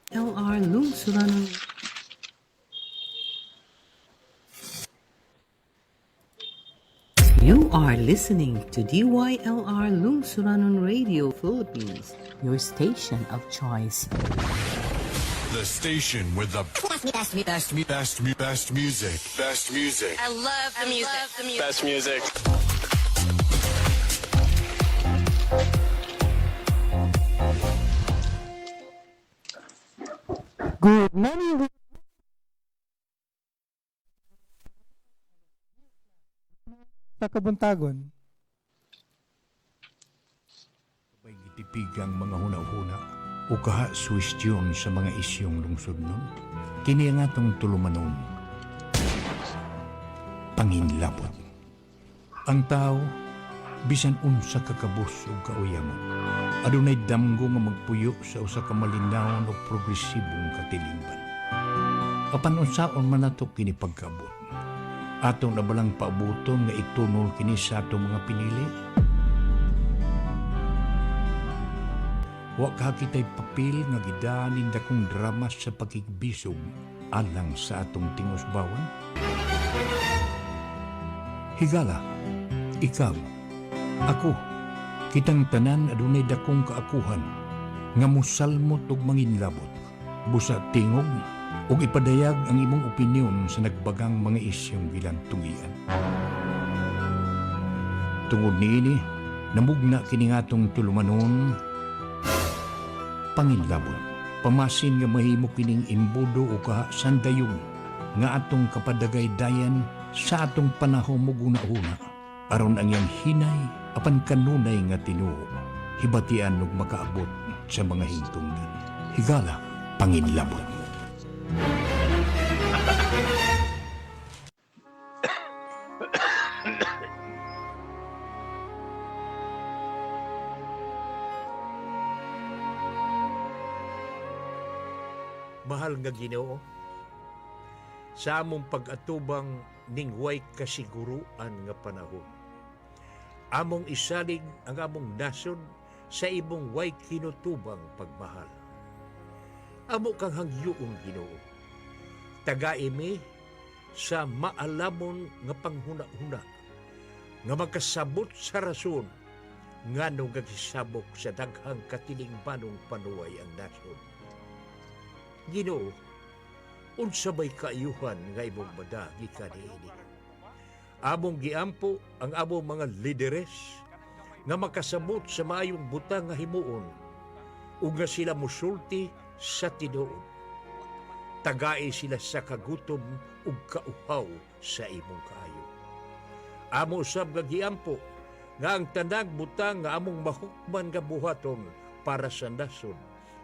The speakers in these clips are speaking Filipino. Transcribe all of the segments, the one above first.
LR Lungsuran. You are listening to DYLR Lungsuranon Radio Philippines, your station of choice. The station with the best music. Best music. I love the music. Best music. Good morning. Sa kabuntagon, May gitipigang mga hunahuna o kaha suwestyon sa mga isyong lungsod nun. Kini ang atong tulumanon. Panginlabot. Ang tao, bisan unsa kakabus o kauyamon, adunay damgo nga magpuyo sa usa ka malinawon o progresibong katilingban. Apan unsaon man nato kini pagkaabot. Atong nabalang paabuton nga itunol kini sa atong mga pinili. Wa ka kita'y papel nga gidanin dakong drama sa pakigbisog alang sa atong tingusbawan. Higala, ikaw, ako, kitang tanan adunay dakong kaakuhan nga musalmot og manginlabot, busa tingog ug ipadayag ang imong opinyon sa nagbagang mga isyong gilantungian. Tungod niini, namugna kini nga atong tulumanon. Panginlabot, pamasin nga mahimo kining imbudo o kaha sandayon nga atong kapadagay dayan sa atong panahon mo guna-una aron ang iyang hinay apan kanunay nga tinuo hibatian ug makaabot sa mga hingtungdan. Higala, panginlabot. Mahal nga Ginoo, sa among pag-atubang ning way kasiguruan nga panahon. Among isalig ang among nasod sa imong way kinutubang pagmahal. Amo kang hangyoon Ginoo. Tagaimi sa maalamon nga panghuna-huna nga magkasabot sa rason ngano gagisabok sa daghang katilingbanong panuway ang nasod. Ginoo, unsa may kaayuhan nga imong madagi kaniini. Among giampo ang among mga lideres nga makasabot sa maayong butang nga himuon ug nga sila musulti sa tinuod. Tagai sila sa kagutom ug kauhaw sa imong kaayo. Amo usab nga giampo nga ang tanang butang nga among mahukman nga buhaton para sa nasod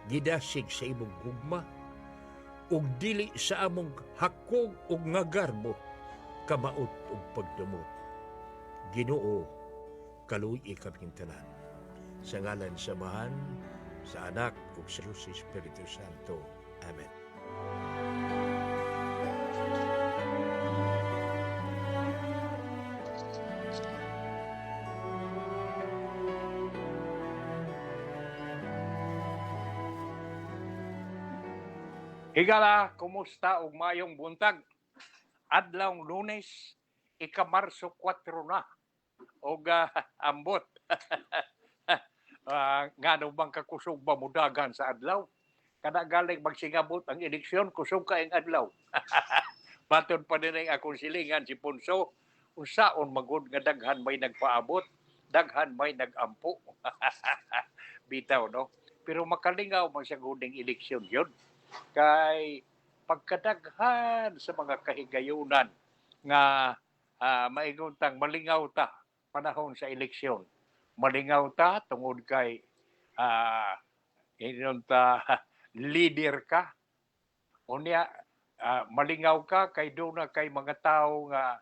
gidasig sa imong gugma ug dili sa among hakog ug ngagarbo kamaot ug pagdumot. Ginoo, kaluy kaming tanan. Sa ngalan sa Amahan, sa Anak ug sa Espiritu Santo. Amen. Higala, kumusta ug mayong buntag? Adlawng Lunes, ika-Marso 4 na. Og ambot. Ngano bang kakusog ba mudagan sa adlaw? Kada galing magsingabot ang eleksyon, kusog ka ang adlaw. Baton pa din ang akong silingan si Punso. Usaon magud nga daghan may nagpaabot, daghan may nagampo. Bitaw, no? Pero makalingaw man sa guding eleksyon yun. Kay pagkadaghan sa mga kahigayunan nga maiguntang malingaw ta panahon sa eleksyon. Malingaw ta tungod kay inunta leader ka. Unya malingaw ka kay doon na kay mga tao nga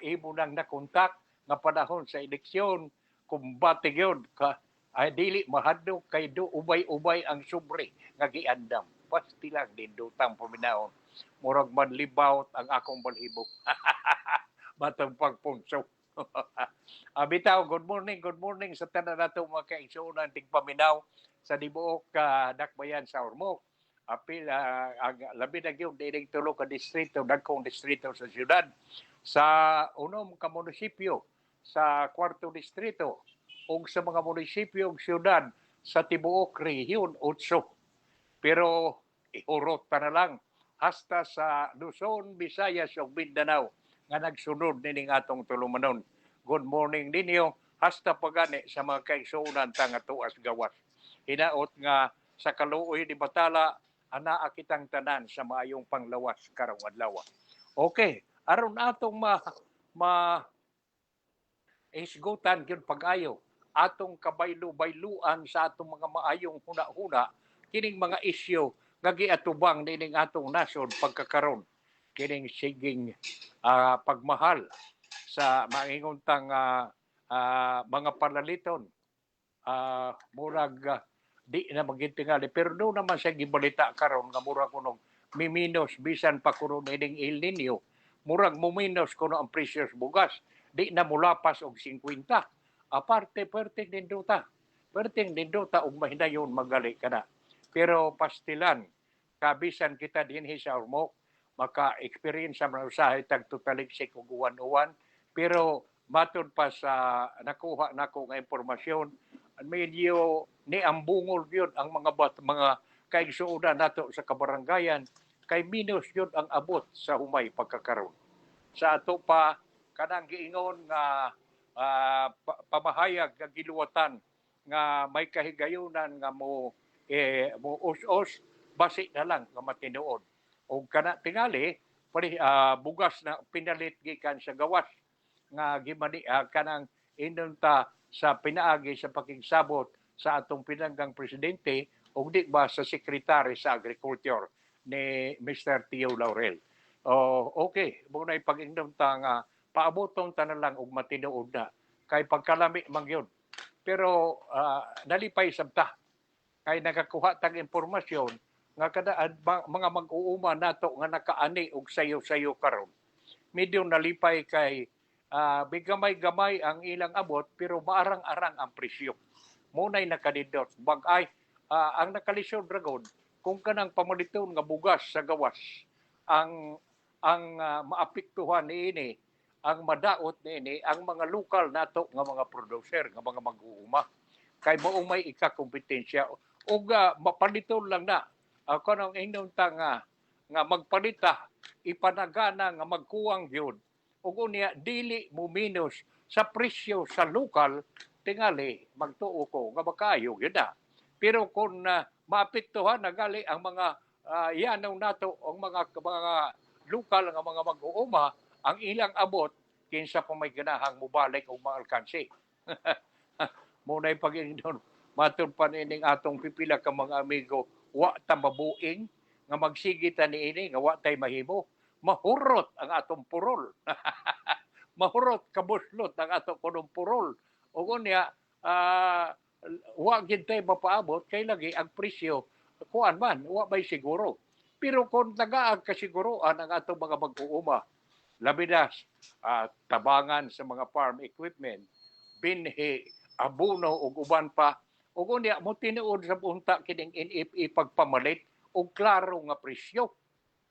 imo nang nakontak nga panahon sa eleksyon kung batig yun ka ay dili mahadlok kay do ubay-ubay ang sobre nga giandam. Pasti lang din dutang paminahon. Murag manlibawt ang akong balhibok. Batang pagpunso. Bitaw, good morning sa tanan nato mga kaigsuonan tig paminaw sa tibuok dakbayan sa Ormoc. Apil ang labi na gyud dining tulo ka distrito, dagkong distrito sa syudad. Sa unom ka munisipyo sa kwarto distrito ug sa mga munisipyo ug syudad sa tibuok rehiyon 8. Pero ihurot pa na lang hasta sa Luzon, Visayas ug Mindanao nga nagsunod nining atong tulumanon. Good morning ninyo hasta pagani sa mga kaigsuonan nga tuas gawas. Hinaot nga sa kaluoy ni Batala anaa kitang tanan sa maayong panglawas karong adlaw. Okay, aron atong isgutan gyud pag-ayo atong kabaylo-bayluan sa atong mga maayong huna-huna kining mga isyu nga giatubang nining atong nasod pagkakaron kining siging pagmahal sa manginguntang mga palaliton murag di na magintingali pero doon naman sa gibalita karon nga murag kuno miminos bisan pa kuno ining El Nino murag muminos kuno ang presyo sa bugas di na mulapas og 50 aparte perting nindota og mahinayon magali kana pero pastilan kabisan kita dinhi sa Ormoc maka-experience sa mga usahay tag tutaliksik og uwan-uwan pero matod pa sa nakuha nako nga impormasyon medyo ni ambungol gyud ang mga kaigsuonan nato sa kabarangayan kay minus gyud ang abot sa humay pagkakaron. Sa ato pa kanang giingon nga pamahayag nga giluwatan nga may kahigayunan nga mo us-us basi na lang nga matinuod. O kana tingali bugas na pinalit gikan sa gawas nga gimani kanang inunta sa pinaagi sa pakigsabot sa atong pinanggang presidente o di ba sa sekretary sa agriculture ni Mr. Tio Laurel. Okay, muna ipag-indom nga paabotong tanan lang og matinuod na kay pagkalami man gyud. Pero nalipay sabta kay nakakuha tag impormasyon nga kada mga mag-uuma nato nga nakaani og sayo-sayo karon. Medyo nalipay kay bigamay-gamay ang ilang abot pero maarang-arang ang presyo. Munay nakadidot. Bagay, ang nakalisod dragon, kung kanang pamaliton nga bugas sa gawas, ang maapektuhan niini, ang madaot niini, ang mga lokal nato nga mga producer, nga mga mag-uuma. Kay maong may ikakompetensya. O mapaliton lang na, kanang inyong nga magpalita, ipanagana nga magkuwang yun, ug unya dili mo minus sa presyo sa lokal tingali magtuo ko nga makayo gyud na pero kung maapektuhan na gali ang mga yanaw nato ang mga lokal nga mga mag-uuma ang ilang abot kinsa pa may ganahang mobalik og mga alkansi munay pag-ingnon matud pa nining atong pipila ka mga amigo wa ta mabuing nga magsigita niini nga wa tay mahimo mahurot ang atong purol. Mahurot, kabuslot ang atong kunong purol. O kunya, wa gid tay mapaabot, kay lagi ang presyo, kuan man, wa may siguro. Pero kung nagaag kasiguroan ang atong mga mag-uuma, labi na tabangan sa mga farm equipment, binhi, abono, o uban pa, o kunya, mo tinuod sa punta kining NFA pagpamalit, o klaro nga presyo.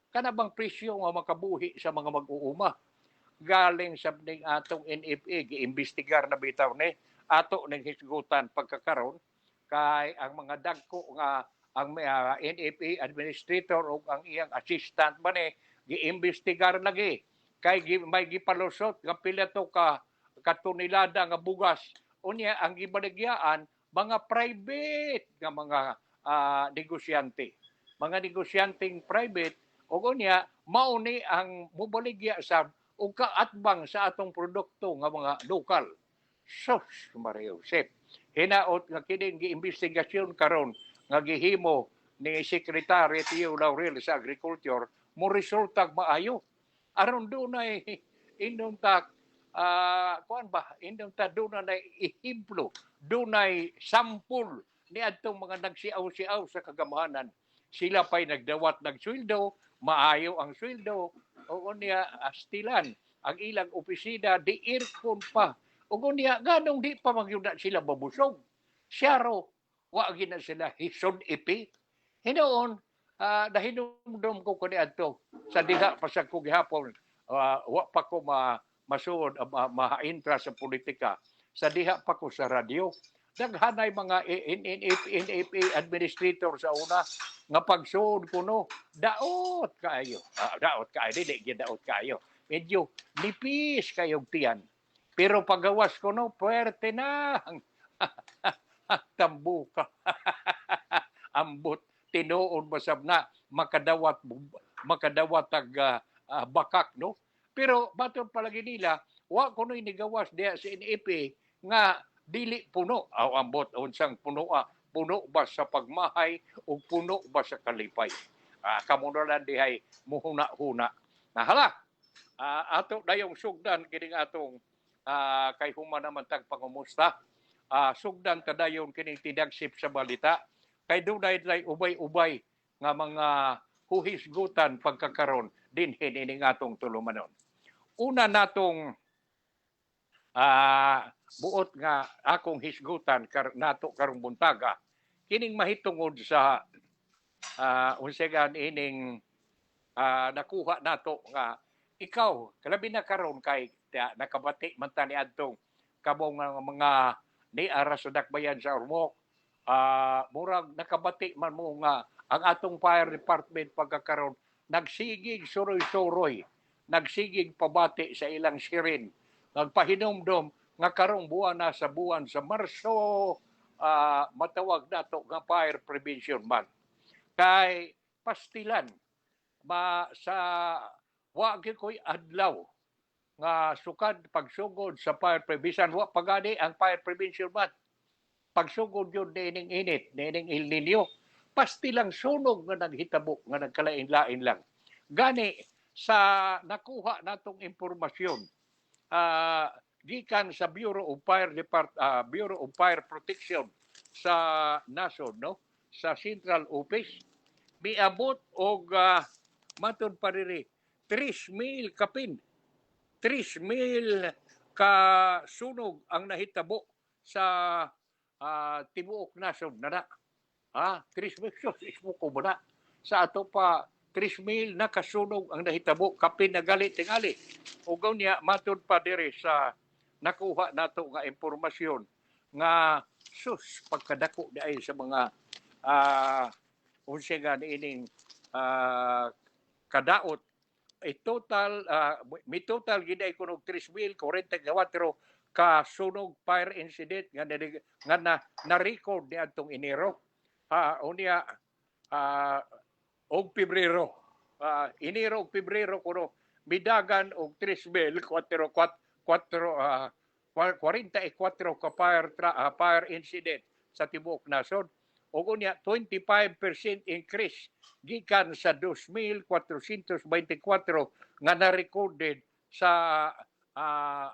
Kana bang presyo nga makabuhi sa mga mag-uuma galing sa ning atong NFA giimbestigar na bitaw ni ato ning hisgutan pagkakaron kay ang mga dagko nga ang NFA administrator o ang iyang assistant man giimbestigar lagi kay may gipalusot nga pila to ka katunilada nga bugas unya ang gibaligyaan mga private nga mga negosyante negosyanteng private o kunya, mauni ang mubaligya sa o kaatbang sa atong produkto nga mga lokal. Sus, Maria Josep. Hinaot nga kining giimbestigasyon karon nga gihimo ni Secretary Tio Laurel sa Agriculture, mo resultag maayo. Aron dunay indong ta indong ta dunay ihemplo, dunay sampul ni adtong mga nagsiaw-siaw sa kagamahanan. Sila pa'y nagdawat ng sweldo, maayo ang sweldo, o niya astilan ang ilang opisina, di aircon pa. O niya, ganong di pa magyuda sila mabusog. Siyaro, wa gina sila hisod ipi. Hinoon, nahinumdum ko kani adto sa diha pa sa ko gihapon, wa pa ko masuod ma-intra sa politika. Sa diha pa ko sa radyo, daghanay mga NFA administrator sa una nga pagsuod ko no, daot kaayo. Daot kaayo, dili gyud daot kaayo. Medyo nipis kayong tiyan. Pero pagawas ko no, puwerte na. Tambuka. Ambot tinuod basab na makadawat bakak no. Pero baton palagi nila wa kuno inigawas diha sa NFA nga dili puno aw ambot unsang puno puno ba sa pagmahay o puno ba sa kalipay. Kamo na lang dihay muhuna-huna. Hala. Ato dayong sugdan kining atong kay human naman tag pangumusta. Sugdan kadayon kining tidagsip sa balita. Kay dunay ubay-ubay nga mga huhisgutan pagkakaron dinhin ining atong tulumanon. Una natong buot nga akong hisgutan nato karong buntaga kining mahitungod sa unsegan ining nakuha nato nga ikaw kalabi na karon kay nakabati man ta ni adtong kabong mga ni ara sa dakbayan sa Ormoc murag nakabati man mo nga ang atong fire department pagkakaron nagsigig suroy-suroy nagsigig pabati sa ilang sirin nagpahinomdom nga karong buwan na sa buwan sa Marso matawag nato nga Fire Prevention Month. Kay pastilan sa wa gyud koy adlaw nga sukad pagsugod sa fire prevention wa pagani ang Fire Prevention Month. Pagsugod yun nining init, nining El Nino, pastilang sunog nga naghitabo nga nagkalain-lain lang. Gani sa nakuha natong impormasyon gikan sa Bureau of Fire Protection sa Nason no sa Central Office miabot og matud pa diri 3,000 kapin 3,000 ka sunog ang nahitabo sa tibuok Nason na 3,000 ismo ko ba na sa ato pa 3,000 na kasunog ang nahitabo kapin na galit tingali ugaw niya matud pa diri sa nakuha nato nga impormasyon nga sus pagkadako di ay sa mga unsa nga ining kadaot total may total gid ay kuno 3,044 ka sunog fire incident nga na-record ni adtong Enero unya og Pebrero Enero og Pebrero kuno midagan og 3,044 ka fire incident sa tibuok nasod ug unya 25% increase gikan sa 2,424 nga na-recorded sa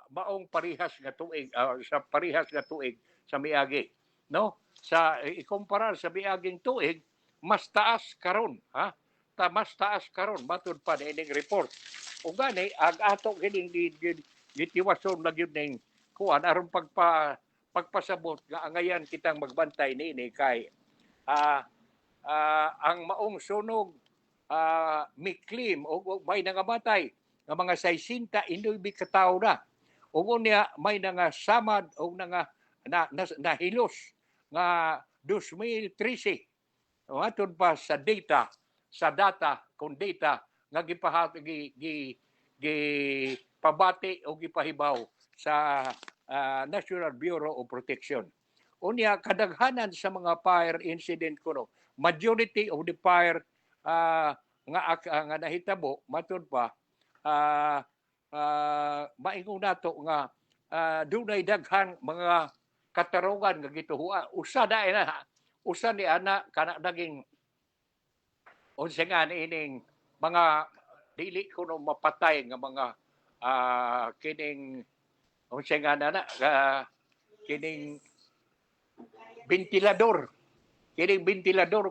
maong parihas nga tuig sa miagi no sa ikumpara sa miaging tuig mas taas karon mas taas karon matud pa ining report ug gani ag ato gining gitiwason na gyud ning kuan aron pagpasabot nga angayan kitang magbantay niini kay ang maong sunog miklim o may nangamatay nga mga 69 ka tawo na ug unya may nangasamad o nahilos nga 2013 atun pa sa data nga pabati o gipahibaw sa National Bureau of Protection. Unya kadaghanan sa mga fire incident kuno, majority of the fire nga nahitabo matud pa maingon nato nga dunay daghang mga katarungan nga gituhuan. Usa ni ana kana naging unsa nga ining mga dili kuno mapatay nga mga kining unsa nga na kining ventilador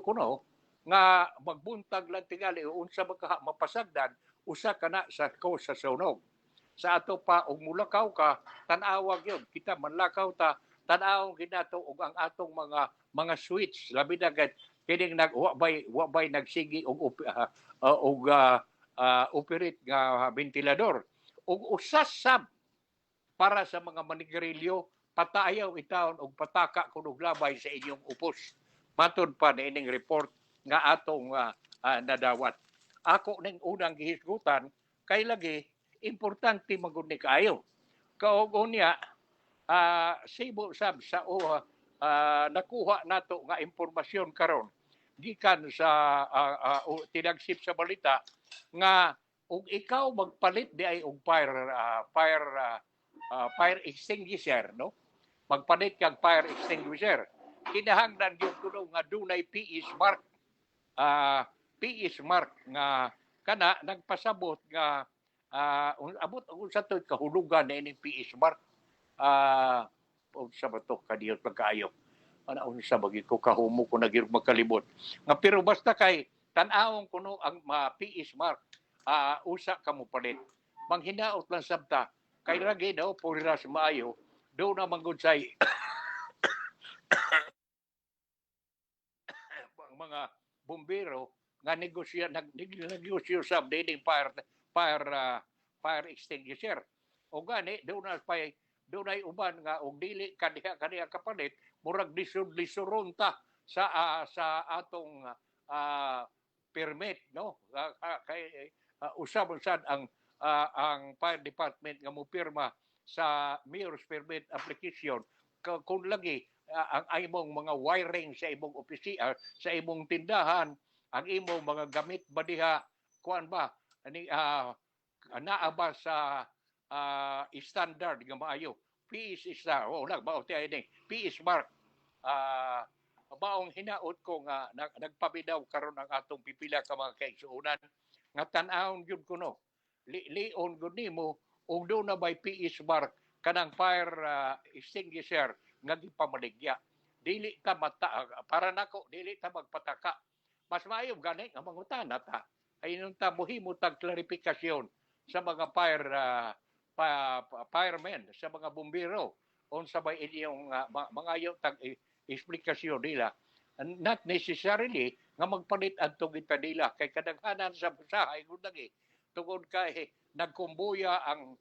kuno nga magbuntag lang tingali unsa mapasagdan usa kana sa cause sa sunog sa ato pa og mulakaw ka tan-awa gyud kita manlakaw ta tan-aw ginato og ang atong mga mga switch labi na kining wa bay nagsigi og operate nga ventilador ug usas sab para sa mga manigarilyo patayaw itawon og pataka kunog labay sa inyong upos. Matod pa niining report nga atong nadawat. Ako ning unang gihisgutan kay lagi importante magud ni kaayo. Kaog unya sibo sab sa nakuha nato nga impormasyon karon gikan sa tinagsip sa balita nga ug ikaw magpalit di ay og fire extinguisher, no? Magpalit kag fire extinguisher. Kinahanglan gyud kuno nga dunay PE mark. PE mark nga kana nagpasabot nga abot sa to kahulugan na ining PE mark. Sa bato kadiyot pagkaayo. Ana unsa bagi ko kahumo ko nagyud magkalibot. Nga pero basta kay tan-awon kuno ang PE mark usa ka mo palit. Manghinaot lang sabta kay ragi daw puriras maayo do na manggod say mga bumbero nga negosyo sab dining fire extinguisher. O gani do na pay dunay uban nga og dili kaniya kapalit murag lisuron ta sa atong permit, no? Kay usab sad ang fire department nga mopirma sa mayor's permit application kung lagi ang imong mga wiring sa imong opisina, sa imong tindahan, ang imong mga gamit ba diha kuan ba ani naa ba sa standard nga maayo. PE star wala ba tay ni PE mark baong hinaot ko nga nagpabidaw karon ang atong pipila ka mga kaigsuonan nga tan-awon gyud kuno lion gud nimo ug do na bay PE mark kanang fire extinguisher nga gipamaligya dili ta para nako dili ta magpataka mas maayo gani nga mangutana ta ay nung ta mohimo tag klarifikasyon sa mga firemen sa mga bumbero unsa bay inyong mga ayo tag eksplikasyon nila not necessarily nga magpalit adtong itadila kay kadaghanan sa busahay gud lagi tungod kay nagkumbuya ang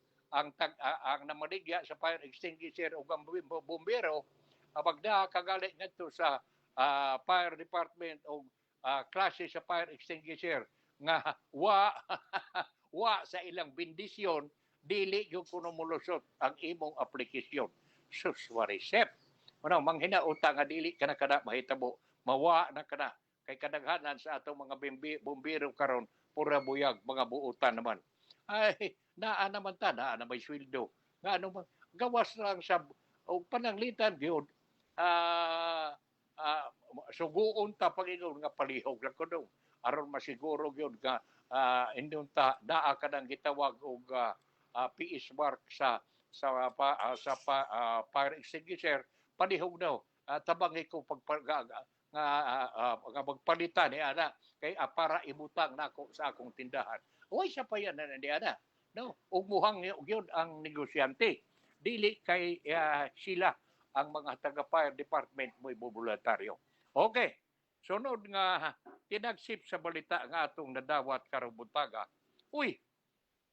namaligya sa fire extinguisher ug ang bumbero abagda kagali ngadto sa fire department o klase sa fire extinguisher nga wa sa ilang bendisyon dili yung kuno mulusot ang imong aplikasyon. Sus, warisep. Ano, manghinaota nga dili ka na kada mahitabo, mawa na kada. Kay kadaghanan sa atong mga bumbiro karon pura buyag, mga buutan naman. Ay, naa naman ta, naa na may sweldo. Nga ano man, gawas lang sa pananglitan yun, suguon ta pag-ingon nga palihog lang ko doon. Aron masiguro yun nga, indun ta, naa ka nang gitawag og PE mark sa fire extinguisher, palihog daw. Tabang ko nga magpalitan ni ana kay para ibutang nako sa akong tindahan. Uy siya pa yan na ana. No, ug muhang gyud ang negosyante. Dili kay sila ang mga taga fire department mo voluntaryo. Okay. Sunod nga tinagsip sa balita nga atong nadawat karong buntaga. Uy,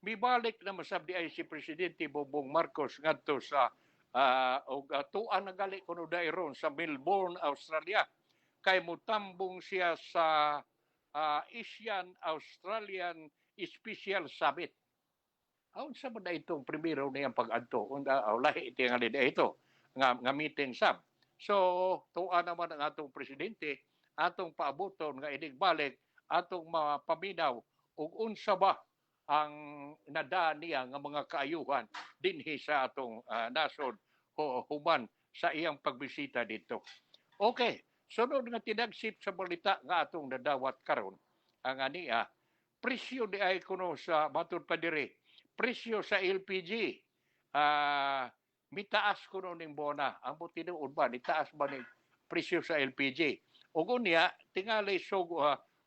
mibalik na masabdi ay si Presidente Bongbong Marcos ngadto sa tuan na gali kuno dairon sa Melbourne, Australia. Kay mutambong siya sa Asian Australian Special Summit. Aun sa man itong primero niyang pag-adto lahi iti nga ito nga meeting sab. So tuan naman ang atong presidente atong paabuton nga inigbalik atong mapaminaw ug unsa ba ang nadaan niya nga mga kaayuhan dinhi sa atong nasod human sa iyang pagbisita dito. Okay, sunod nga tinagsip sa balita nga atong nadawat karon ang ania presyo di ay kuno sa batud pa diri presyo sa LPG mitaas kuno ning bona ang tinuod ba nitaas ba ning presyo sa LPG ug unya tingali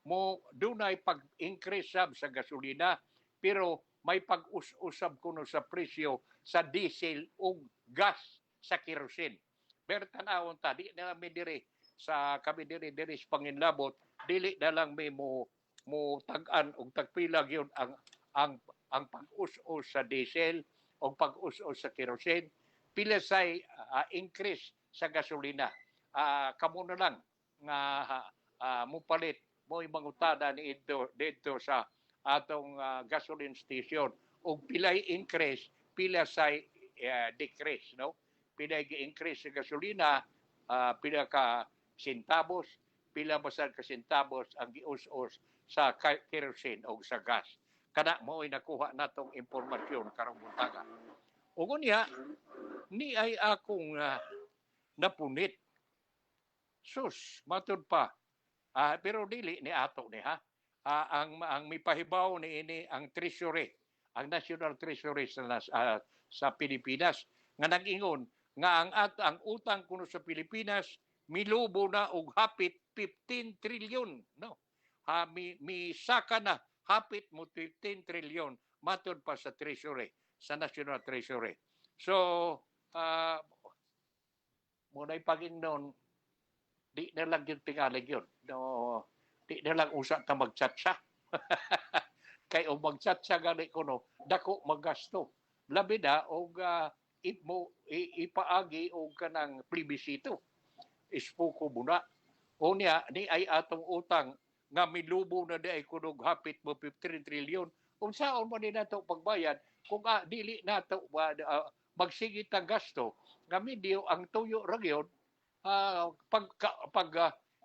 mo dunay pag-increase sab sa gasolina pero may pag-usab kuno sa presyo sa diesel ug gas sa kerosene. Pero tanawon ta di na mi diri sa kami diri sa Panginlabot, dili na lang may mo tag-an og tagpila gyud ang pag-us-us sa diesel o pag-us-us sa kerosene, pila say increase sa gasolina. Kamo na lang nga mupalit mo mangutada ni dito sa atong gasoline station og pilay increase, pila say decrease, no? Pilay gi-increase sa gasolina, pila ka centavos, pila basal ka centavos ang gius-us sa kerosene o sa gas. Kana mo'y nakuha natong impormasyon karong buntaga. Ug unya, ni ay akong napunit. Sus, matud pa. Pero dili ni ato ni ha. Ang mipahibaw ni ini ang Treasury, ang National Treasury sa Pilipinas nga nag-ingon nga ang utang kuno sa Pilipinas milubo na og hapit 15 trilyon, no? Misaka na hapit mo 15 trilyon matod pa sa Treasury, sa National Treasury. So, muna ipag-ingnon, di na lang yun tingalig yun. No, di na lang usa ta magtsatsa. Kay o magtsatsa gali ko no, dako magasto. Labi na og ipaagi og kanang plebisito. Ispuko muna. O niya, ni ay atong utang nga milubo na di ay kunog hapit mo 15 trilyon. Kung saan mo ni nato pagbayad, kung dili nato magsigit ang gasto, nga medyo ang tuyo ragyon,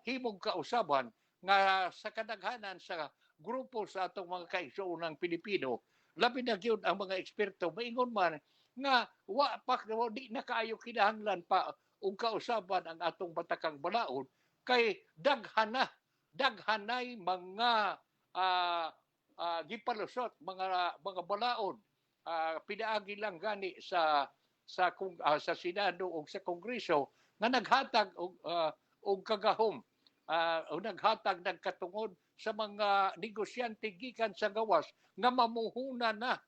himog kausaban nga sa kadaghanan sa grupo sa atong mga kaigsoonang Pilipino, labi na gyud ang mga eksperto maingon man nga di na kaayo kinahanglan pa og kausaban ang atong batakang balaod kay daghanay mga gipalusot mga balaod, pinaagi lang gani sa Senado o sa Kongreso nga naghatag og kagahom, o naghatag ng katungod sa mga negosyante gikan sa gawas nga mamuhuna na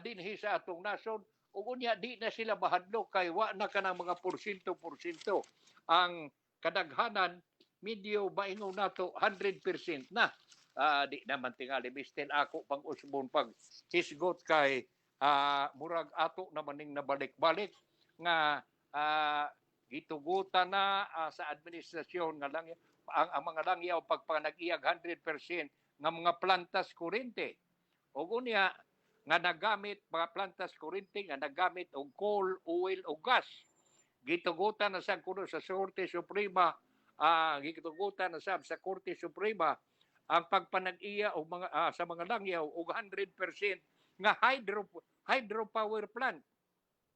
dinhi sa atong nasod, ug unya di na sila bahadlo kay wa na kanang mga porsyento ang kadaghanan. Medyo maingon nato 100% na. Di naman tingali bistin ako pang usbon pag hisgot kay murag ato naman ning nabalik-balik nga gitugutan na sa administrasyon nga lang ang mga langyaw pagpanag-iyag 100% nga mga plantas kurente. O unya nga nagamit mga plantas kurente nga nagamit og coal, oil o gas. Gitugutan na sa kuno sa Korte Suprema, gitugutan na sa Korte Suprema ang pagpanag-iya og mga sa mga langyaw og 100% nga hydropower plant.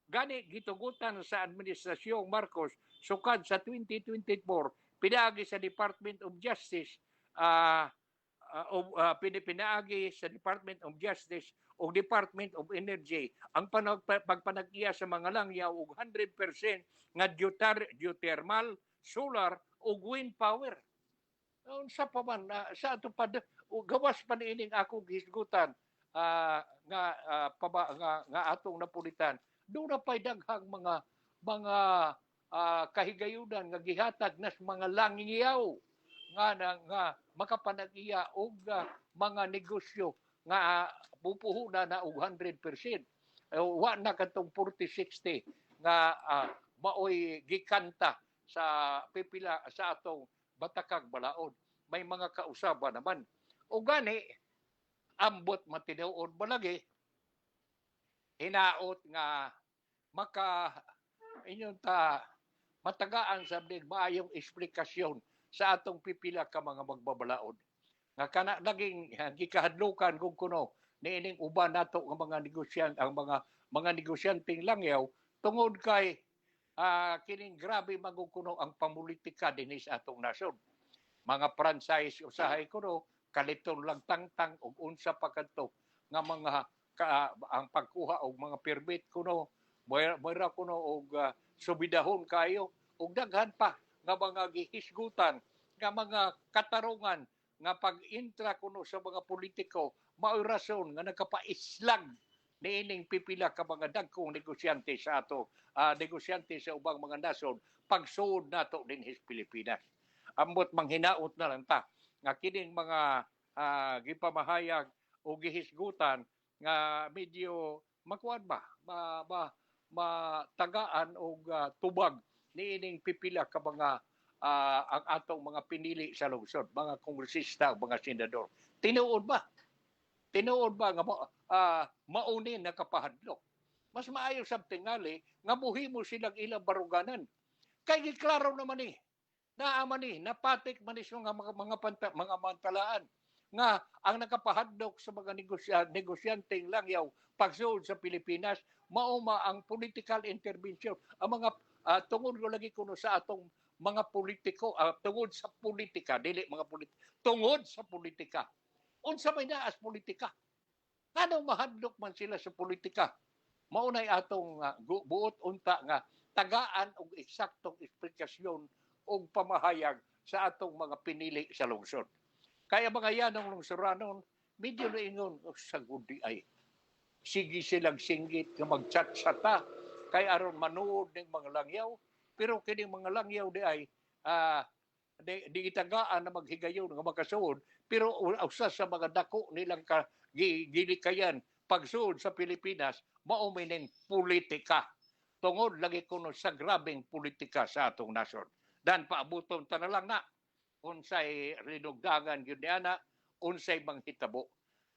Gani gitugutan sa administrasyong Marcos sukad sa 2024 pinaagi sa Department of Justice pinaagi sa Department of Justice o Department of Energy ang pagpanag-iya sa mga langyaw og 100% nga geothermal, solar o wind power. Unsa pa man sa ato pa gawas pa niining ako gisgutan nga atong napulitan. Doon na pa'y daghang mga kahigayunan nga gihatag nas mga langyaw nga makapanag-iya og mga negosyo nga pupuhuna na og 100%. Wa na katong 40-60 nga maoy gikanta sa pipila sa atong batakag balaod. May mga kausaban naman. O gani, ambot matinuod balagi, hinaot nga matagaan sa maayong eksplikasyon sa atong pipila ka mga magbabalaod. Nga kana naging gikahadlukan kung kuno niining uban nato ang mga negosyanteng langyaw tungod kay kining grabe magkukuno ang pamulitika dinhi sa atong nasod. Mga franchise usahay kuno kaliton lang tangtang og unsa pa kadto nga mga ang pagkuha og mga permit kuno mayra kuno og subidahon kayo og daghan pa nga mga gihisgutan nga mga katarungan nga pag-intra kuno sa mga politiko mao'y rason nga nagkapaislag niining pipila ka mga dagkong negosyante sa ato, negosyante sa ubang mga nasod, pagsuod nato din his Pilipinas. Ambot manghinaot na lang ta nga kining mga gipamahayag o gihisgutan nga medyo makuan ba matagaan og tubag niining pipila ka mga ang atong mga pinili sa lungsod, mga kongresista o mga senador. Tinuod ba? Tinuod ba nga maunin na kapahadlok? Mas maayo sab tingali nga muhimo silang ilang baruganan. Kay giklaro naman naaman napatik man isyo nga mga mantalaan nga ang nakapahadlok sa mga negosyanteng langyaw pagsuod sa Pilipinas mauma ang political intervention. Ang mga tungod ko lagi kuno sa atong mga politiko, tungod sa politika, dili mga politika, tungod sa politika. Unsa may naas politika? Ngano mahadlok man sila sa politika? Maunay atong buot unta nga tagaan og eksaktong eksplikasyon og pamahayag sa atong mga pinili sa lungsod. Kaya mga yanong lungsuranon, medyo naingon sa gudi ay sige silang singgit nga magchat-chata kay aron manuod ng mga langyaw. Pero kining mga langyaw di ay di itagaan na maghigayon nga makasuod, pero usa sa mga dako nilang gilikayan pagsuod sa Pilipinas mao ning politika. Tungod lagi kuno sa grabeng politika sa atong nasod. Dan paabuton ta na lang na unsay rinugdagan gyud niana, unsay manghitabo.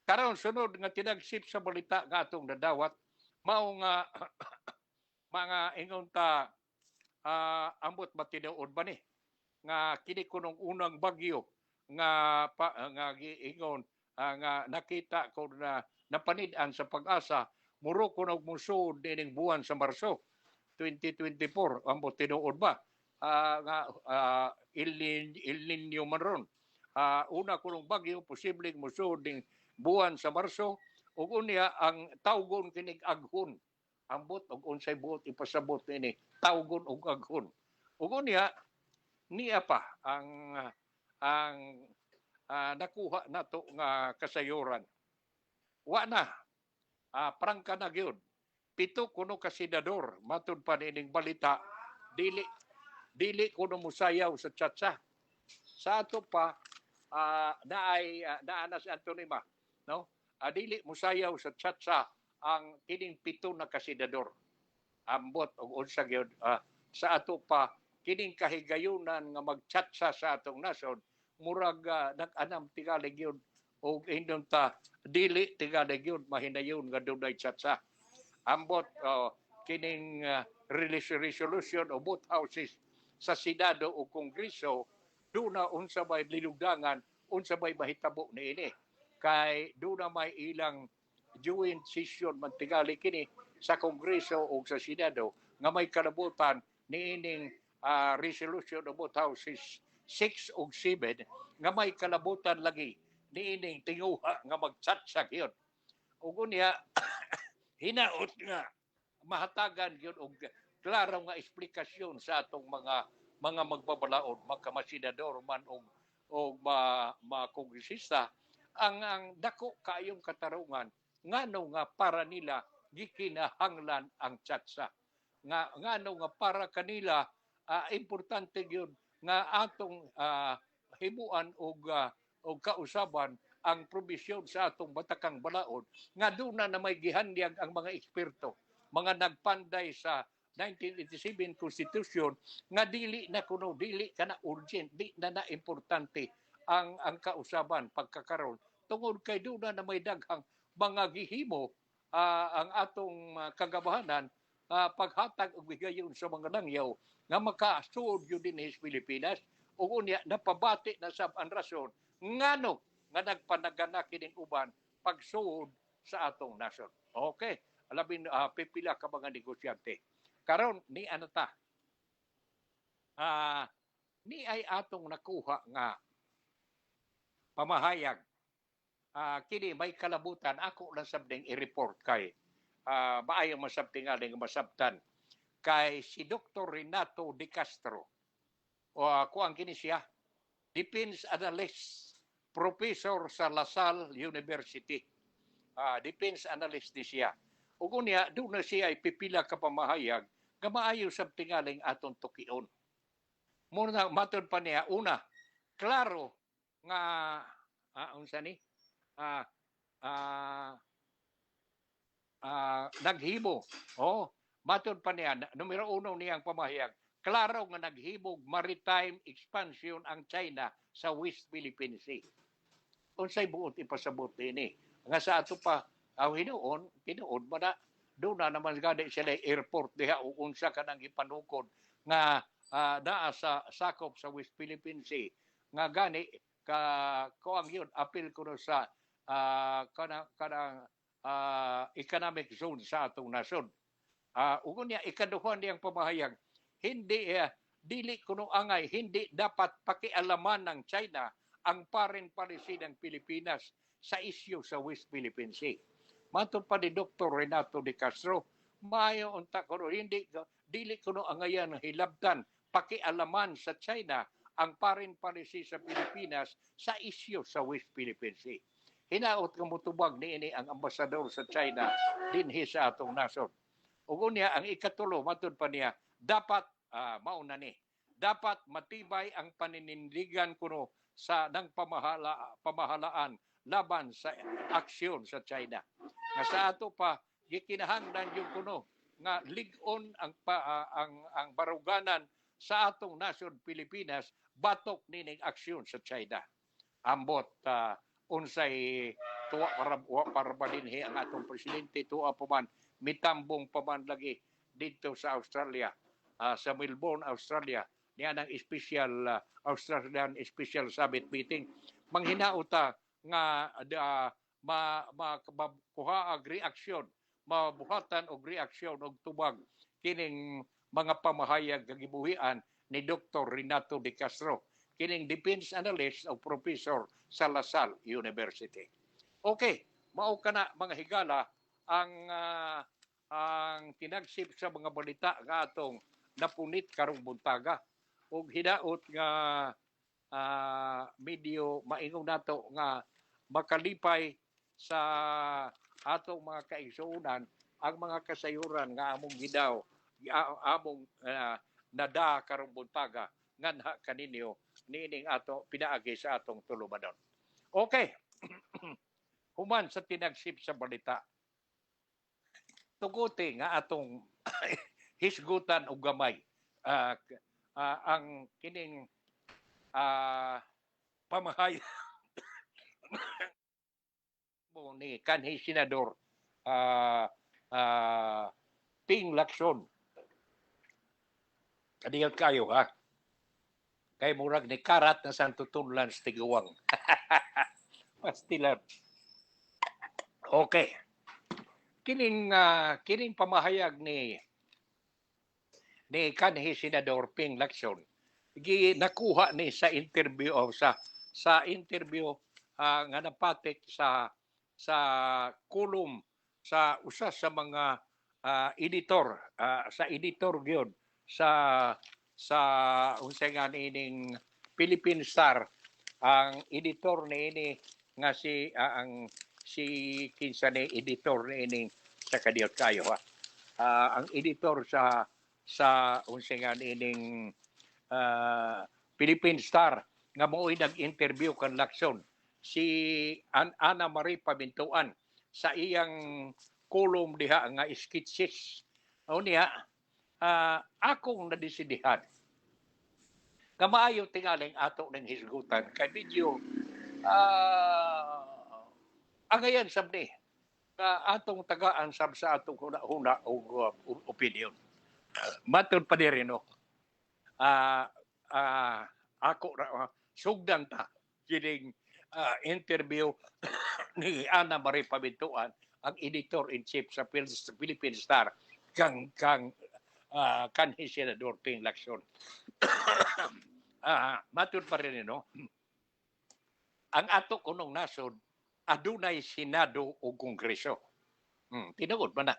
Karon sunod nga tinagsip sa balita nga atong nadawat mao nga mga ingon ta ambot matinuod ba ni nga kini kunong unang bagyo nga giingon nga nakita ko na napanid-an sa Pag-asa muro kunog musud dining buwan sa Marso 2024 ambot tinuod ba nga El Nino man ron. Una kunong bagyo posibleng musud ding buwan sa Marso ug unya ang tawgon kinig aghon ambot og unsay buot ipasabot ini tawgon og aghon. Ug unya niya pa ang nakuha nato nga kasayuran. Wa na prangka na gyud. 7 kuno ka senador matud pa nining balita dili kuno musayaw sa tsatsa. Sa ato pa naana si Antonima, no? Dili musayaw sa tsatsa ang kining 7 na kasenador. Ambot og unsa gyud sa ato pa kining kahigayunan nga magtsatsa sa atong nasod murag nag-anam tigalig yun o indon ta dili tigalig yun mahinayon nga dunay tsatsa. Ambot kining resolution o both houses sa Senado o Kongreso doon na unsa bay linugdangan, unsa bay mahitabo niini. Kay doon na may ilang joint session man tigali kini sa Kongreso o sa Senado nga may kalabutan niining resolution of both houses 6 ug 7 nga may kalabutan lagi niining tinguha nga magtsatsak yun. Ug unya hinaot nga mahatagan yun og klaro nga eksplikasyon sa atong mga magbabalaod, magkamasenador man og kongresista ang dako kayong katarungan ngano nga para nila gikinahanglan ang tsatsa. Ngano nga para kanila importante gyud nga atong himuan og kausaban ang probisyon sa atong batakang balaod nga doon na may gihandyag ang mga eksperto, mga nagpanday sa 1987 Constitution nga dili na urgent, di na importante ang kausaban pagkakaroon tungod kay doon na may daghang mga gihimo ang atong kagabahanan paghatag og bigayon sa mga langyaw nga makasuod yun din sa Pilipinas ug unya napabati na sab ang rason ngano nga nagpanagana kining uban pagsuod sa atong nasod. Okay, labing pipila ka mga negosyante. Karon ni anata ni ay atong nakuha nga pamahayag kini may kalabutan ako lang sabding i-report kay maayo masabting nga masabtan kay si Dr. Renato De Castro o kuang kini siya defense analyst professor sa La Salle University defense analyst di siya O kunya, doon na siya ay pipila ka pamahayag, nga maayo sa tingaling aton tukion. Muna, matod pa niya, una, klaro nga, unsa ni? Naghimo. Oh, matod pa niya, numero uno niyang pamahayag, klaro nga naghibog maritime expansion ang China sa West Philippine Sea. Unsay buot ipasabot ini. Nga sa ato pa, tinuod ba na, doon na naman gani sila airport diha o unsa ka nang ipanukod nga naa sa sakop sa West Philippine Sea. Nga gani, kuang yun, apil ko sa kanang economic zone sa atong nasod. Ugon niya, ikaduhan niyang pamahayag, dili kuno angay, hindi dapat pakialaman ng China ang foreign policy ng Pilipinas sa issue sa West Philippine Sea. Matod pa ni Dr. Renato de Castro, maayo unta kuno, dili kuno angayan hilabtan pakialaman sa China ang foreign policy sa Pilipinas sa issue sa West Philippine Sea. Hinaot nga mutubag niini ang ambasador sa China dinhi sa atong nasod. Ug unya ang ikatulo matud pa niya, dapat mauna ni. Dapat matibay ang paninindigan kuno sa nang pamahalaan laban sa aksyon sa China. Nga sa ato pa gikinahanglan yung kuno nga lig-on ang baruganan sa atong nasod Pilipinas batok nining aksyon sa China. Ambot unsay tuwa para ba dinhi ang atong presidente, tuwa pa man mitambong pa man lagi dito sa Australia, sa Melbourne, Australia, niya ng special Australian Special Summit meeting. Manghinauta nga makuha ang reaksyon, mabuhatan og reaksyon og tubag kining mga pamahayag nga gibuhian ni Dr. Renato de Castro, kining defense analyst o professor sa LaSalle University. Okay, mao kana mga higala ang tinagsip sa mga balita nga atong napunit karong buntaga. Ug hidaot nga medyo maingong nato nga makalipay sa atong mga kaigsuonan ang mga kasayuran nga among gidaw, among nada karong buntaga nganha kaninyo niining ato pinaagi sa atong tulumanon. Okay. Human sa tinagsip sa balita. Tuguti nga atong hisgutan og gamay. Ang kining pamahayag mo ni kanhi senador Ping Lacson. Kadiyot kayo ha. Kay murag ni karat na Santo Tunlan sa tiguwang. Pastilan. Okay. Kining pamahayag ni kanhi senador Ping Lacson nakuha ni sa interview sa interview nga napatik sa kolum sa usa sa mga editor sa editor gyud sa unsay nga nining Philippine Star. Ang editor niini nga si kinsa ni editor niini sa kadiyot kayo ha. Ang editor sa unsay nga nining Philippine Star nga mo'y nag-interview kan Lacson, si Ana Marie Pamintuan sa iyang kolum diha nga sketches. O niya, akong nadisidihan nga maayo tingaling ato ng hisgutan kay medyo angayan sabni atong tagaan sab sa atong huna og opinion. Matod pa diri no. Ako sugdan ta kining interview ni Ana Marie Pamintuan, ang editor-in-chief sa Philippine Star, kanhi senador Ping Lacson. Matud pa rin no. Ang ato kunong nasod adunay Senado o Kongreso. Tinagod ba na?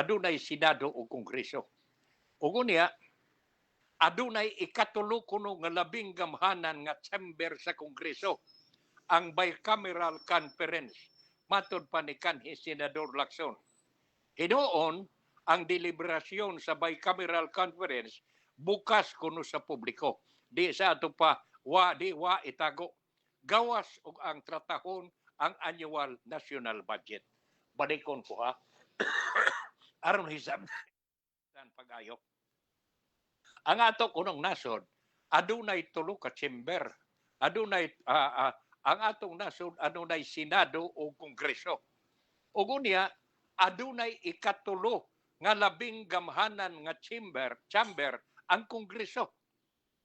Adunay Senado o Kongreso. Ug niya adunay ikatulo kuno nga labing gamhanan nga chamber sa Kongreso, ang bicameral conference. Matod pa ni kanhi senador Lacson. Hinoon ang deliberasyon sa bicameral conference bukas kuno sa publiko. Di sa ato pa wa itago. Gawas og ang tratahon ang annual national budget. Balikon ko ha. Aron hisab pag-ayo. Ang ato kunong nasod adunay tulo ka chamber. Adunay ang atong nasod adunay Senado o Kongreso. Ug unya adunay ikatulo nga labing gamhanan nga chamber ang Kongreso.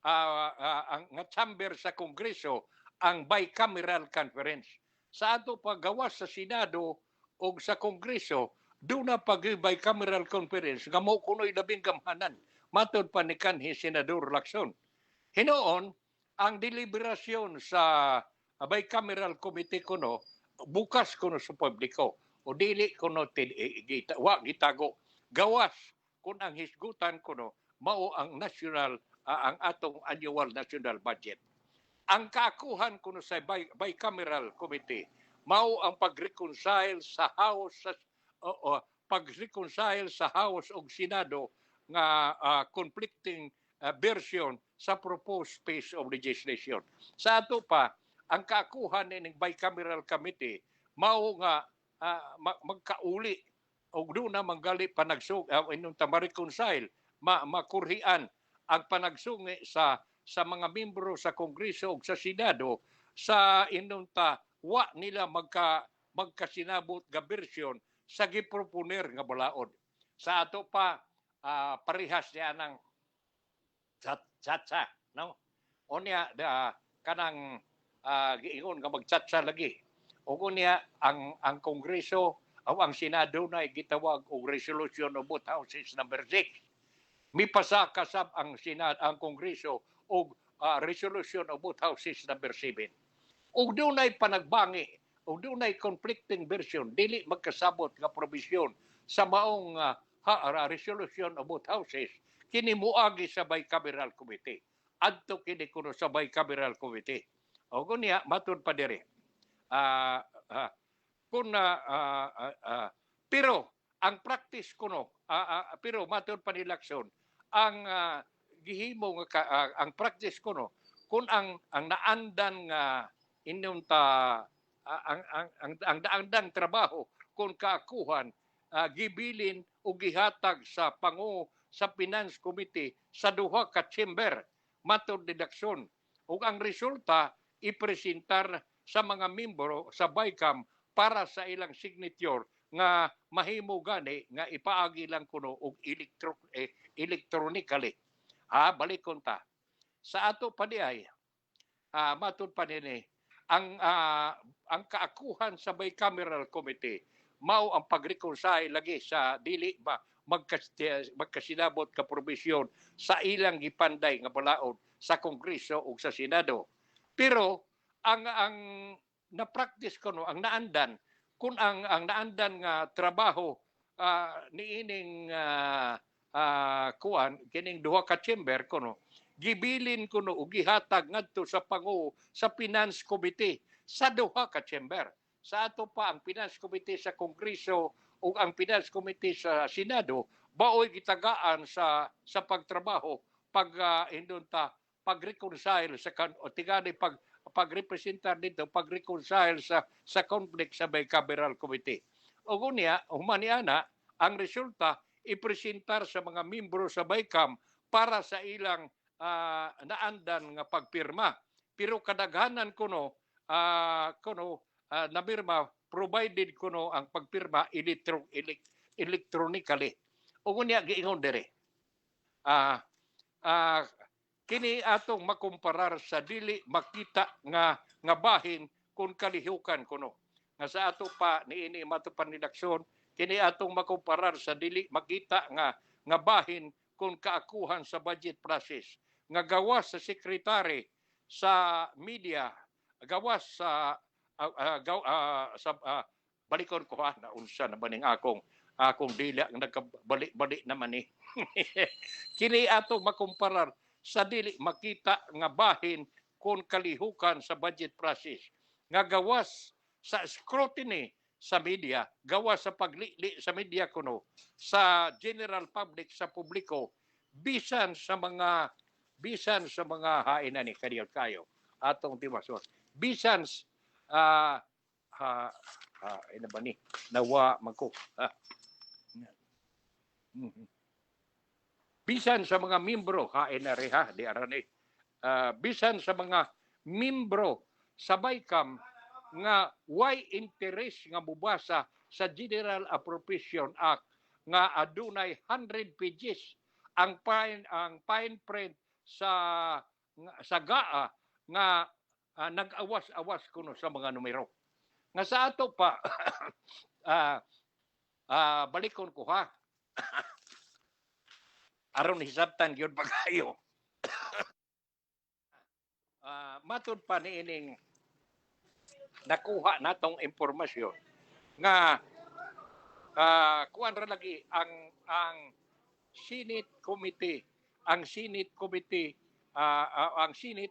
Ang nga chamber sa Kongreso ang bicameral conference. Sa ato paggawas sa Senado o sa Kongreso, doon na bicameral conference nga mo kuno'y labing gamhanan. Matod pa ni kanhi Senador Lacson. Hinoon, ang deliberasyon sa bicameral committee kuno, bukas kuno sa publiko. O dili kuno gitago. Gawas kung ang hisgutan kuno, mao ang national, ang atong annual national budget. Ang kaakuhan kuno sa bicameral committee mao ang pag-reconcile sa House ug Senado nga conflicting version sa proposed piece of legislation. Sa ato pa ang kaakuhan ning bicameral committee mao nga magkauli og do na manggali panagsug inong ma-reconcile makurhian ang panagsungi sa mga membro sa Kongreso ug sa Senado sa inunta wa nila magkasinabot nga bersyon sa giproponer nga balaod. Sa ato pa parehas niya ng chatsa, no? Unya kanang giingon nga magchatsa lagi. Ug unya ang Kongreso o ang Senado na gitawag og Resolution of both Houses number 6. Mipasa kasab ang Kongreso og Resolution of both Houses number 7. Ug dunay panagbangi, ug dunay conflicting version, dili magkasabot nga probisyon sa maong Resolution of both Houses, kini muagi sa bicameral committee. Adto kini kuno sa bicameral committee. O kunya matud pa diri. Pero ang practice kuno, pero matud pa ni Lacson, ang gihimo nga ang practice kuno kun ang naandan nga inunta ang daandang trabaho kung kaakuhan gibilin o gihatag sa sa Finance Committee sa duha ka chamber matod deduction ug ang resulta ipresentar sa mga membro sa BICAM para sa ilang signature nga mahimo gani nga ipaagi lang kuno og electronically. Balikon ta. Sa ato pa diay matud pa nini ang kaakuhan sa bicameral committee mao ang pag-reconcile lagi sa dili ba magkasinabot ka probisyon sa ilang gipanday nga balaod sa Kongreso ug sa Senado. Pero ang na-practice ko no ang naandan kung ang naandan nga trabaho niining kining duha ka chamber kuno gibilin kuno ug gihatag ngadto sa sa Finance Committee sa duha ka chamber. Sa ato pa ang Finance Committee sa Kongreso ug ang Finance Committee sa Senado baoy gitagaan sa pagtrabaho pag-reconcile sa o tigani pagrepresentar dito pag-reconcile sa conflict sa bicameral committee. Ug unya humaniana ang resulta ipresentar sa mga membro sa BICAM para sa ilang naandan nga pagpirma. Pero kadaghanan kuno nabirma provided kuno ang pagpirma electronically. Ug unya giingon dere. Kini atong makumparar sa dili makita nga bahin kung kalihukan kuno. Nga sa ato pa niini matupan ni Lacson, kini atong makumparar sa dili makita nga bahin kung kaakuhan sa budget process. Nga gawas sa sekretary sa media, gawas sa balikon ko na unsa na baning akong dila nagkabalik-balik naman ni. Kini atong makumparar sa dili makita nga bahin kung kalihukan sa budget process nga gawas sa scrutiny sa media, gawa sa paglili sa media kuno, sa general public, sa publiko, bisan sa mga hain ni kaniyot kayo atong timason. Bisan ina ba ni nawa magko. Bisan sa mga membro hain na reha di arani. Bisan sa mga membro sa BICAM nga why interest nga mubasa sa General Appropriation Act nga adunay 100 pages ang fine print sa GAA nga nag-awas-awas kuno sa mga numero. Nga sa ato pa balikon ko ha. Aron hisabtan gyud pagayo. Matud pa niining nakuha natong impormasyon nga kuan ra lagi ang Senate Committee ang Senate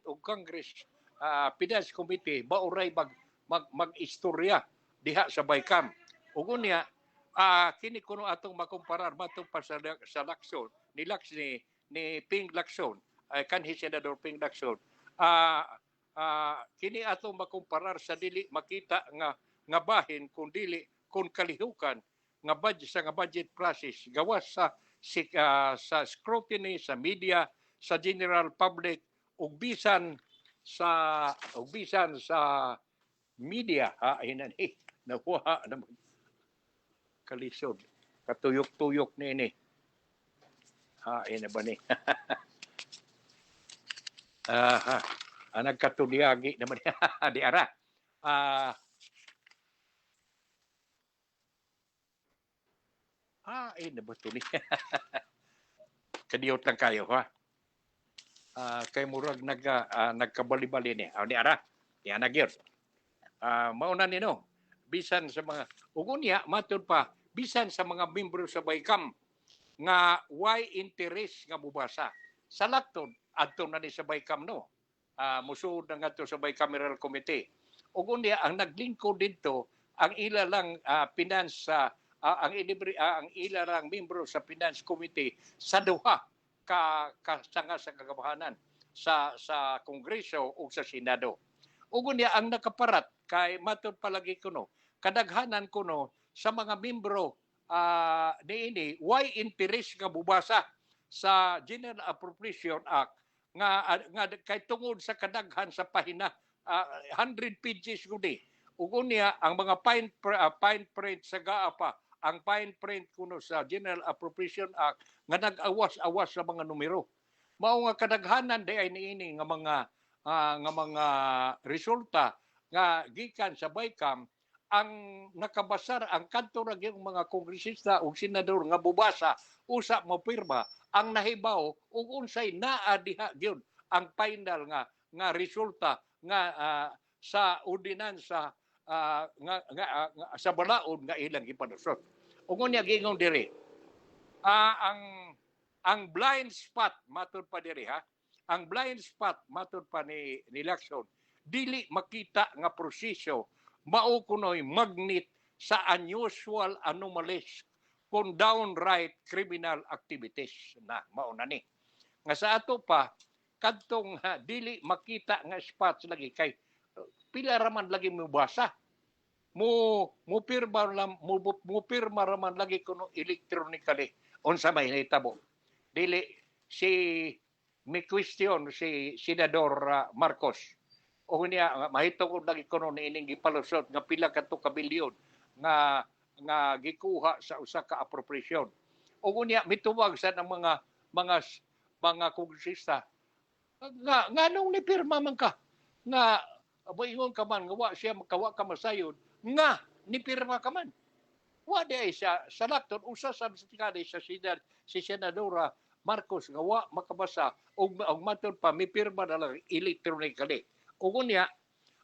ug Congress Finance Committee bauray mag-istorya diha sa BICAM. Ug unya kini kuno atong makumparar matong pa sa Lacson ni Ping Lacson kanhi Senador Ping Lacson. Kini atong makumparar sa dili makita nga bahin kung kalihukan nga budget process gawas sa scrutiny sa media, sa general public ug bisan sa media hinani nakuha na kalisod katuyok-tuyok nini ina ba ni nagkatulyagi naman di ara. Ina ba ito ni? Kadiyot lang kayo, ha? Kay murag nagkabali-bali ni. Di ara, yan nagyot. Mauna nino, bisan sa mga, ugunya, matod pa, bisan sa mga membro sa BICAM, nga why interest nga mubasa. Sa laktod, adto na ni sa BICAM, no? Musud na nga to sa bicameral committee. Ug unya ang naglingkod dito ang ila lang finance ang ilarang membro sa finance committee sa duha kasanga sa kagabahanan sa Kongreso o sa Senado. Ug unya ang nakaparat kay matud palagi kuno kadaghanan kuno sa mga membro niini why interest nga mubasa sa General Appropriation Act nga kay tungod sa kadaghan sa pahina 100 pages gudi. Ug unya ang mga fine print sa GAAPA, ang fine print kuno sa General Appropriation Act nga nag-awas-awas sa mga numero. Mao nga kadaghanan day niini nga mga resulta nga gikan sa BICAM ang nakabasar ang kanto ra gyud mga kongresista ug senador nga bubasa usa mo pirma ang nahibaw ug unsay naa diha gyud ang final nga resulta nga sa ordinansa nga sa balaod nga ilang ipanusot. Ug unya gingon diri ang blind spot matud pa diri ha. Ang blind spot matud pa ni Lacson dili makita nga proseso mao kunoy magnet sa unusual anomalies kung downright criminal activities na mao na ni. Nga sa ato pa kadtong dili makita nga spots lagi kay pila raman lagi mo basa. Mo pirma raman lagi kuno electronically unsa may nahitabo. Dili may question si Senador Marcos. O niya mahitungod lagi kuno niining gipalusot nga pila kadto ka bilyon nga gikuha sa usa ka appropriation. O unya mituwag sa ng mga kongresista nga nung ni pirma man ka nga aboingon ka man nga wa siya makawa ka masayod nga ni pirma ka man. Wa di ay siya sa lakton usa sa tikada si Senadora Marcos nga wa makabasa og matod pa mi pirma na lang electronically. Ug unya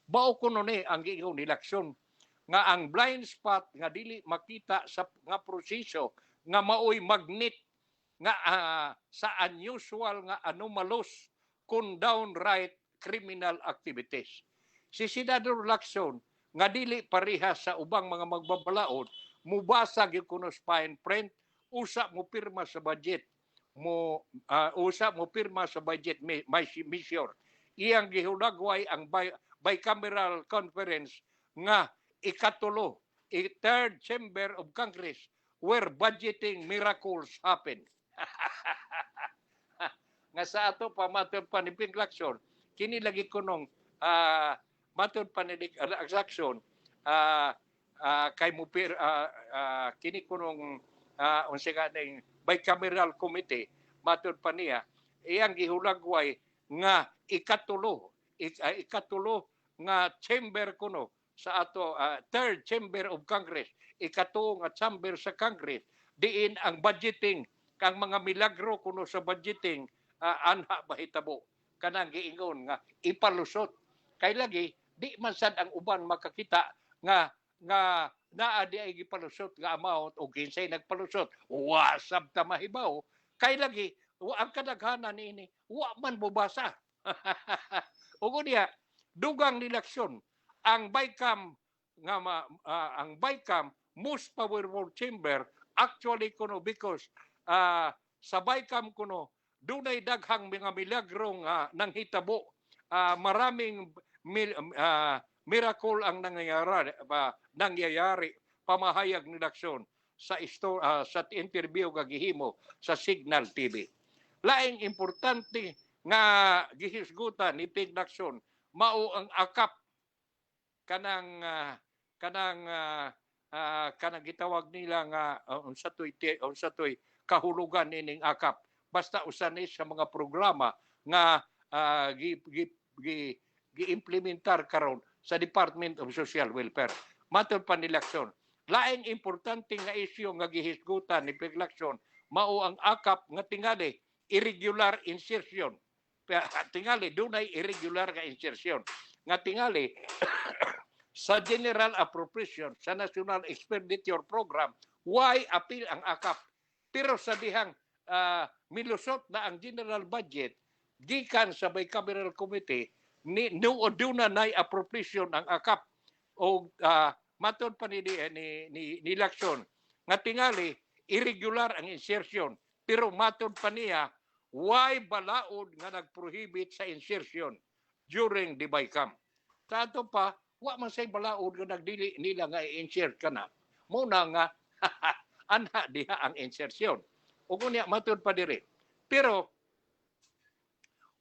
bao kuno ni ang giingon ni Lacson nga ang blind spot nga dili makita sa nga proseso nga maoy magnet nga sa unusual nga anomalous kun downright criminal activities. Si Senador Lacson nga dili parehas sa ubang mga magbabalaod, mubasag yung kuno fine print, usa mo pirma sa budget, usa mo pirma sa budget may mission. Iyang gihulagway ang bicameral conference nga ikatulo, third chamber of Congress where budgeting miracles happen. Nga sa ato pa matod pa ni Ping Lacson, kini lagi ko nung matod pa ni Lacson, kay Mupir, kini ko nung unsa nga ning bicameral committee, matod pa niya, iyang gihulagway nga ikatulo nga chamber kuno sa ato third chamber of Congress, ikatulo nga chamber sa Congress, diin ang budgeting kang mga milagro kuno sa budgeting anha mahitabo kanang giingon nga ipalusot kay lagi di man sad ang uban makakita nga naa di ay gipalusot nga amount o kinsay nagpalusot wasab ta mahibaw kay lagi ang kadaghanan niini wa man mobasa. Ugo diha dugang nilaksyon ang BICAM nga ang BICAM most powerful chamber actually kuno because sa BICAM kuno dunay daghang mga milagro nga nanghitabo, maraming miracle ang nangyayari pamahayag ni Lacson sa interview nga gihimo sa Signal TV. Laing importante nga gihisgutan ni Ping Lacson mao ang akap kanang gitawag nila nga unsa toy kahulugan nining akap. Basta usanis sa mga programa nga gi-implementar karon sa Department of Social Welfare. Matod pa ni Lacson, laing importante nga isyu nga gihisgutan ni Ping Lacson mao ang akap nga tingali irregular insertion. Tingali dunay irregular nga insertion. Nga tingali sa General Appropriation sa National Expenditure Program, why appeal ang akap? Pero sa dihang milusot na ang general budget gikan sa bicameral committee doon na appropriation ang akap o matod pa ni Lacson nga tingali irregular ang insertion pero matod pa niya why balaod nga nagprohibit sa insertion during the BICAM. Sa ato pa wa man say balaod nga nagdili nila nga i-insert kana muna nga anha diha ang insertion. O kunya matod pa diri. Pero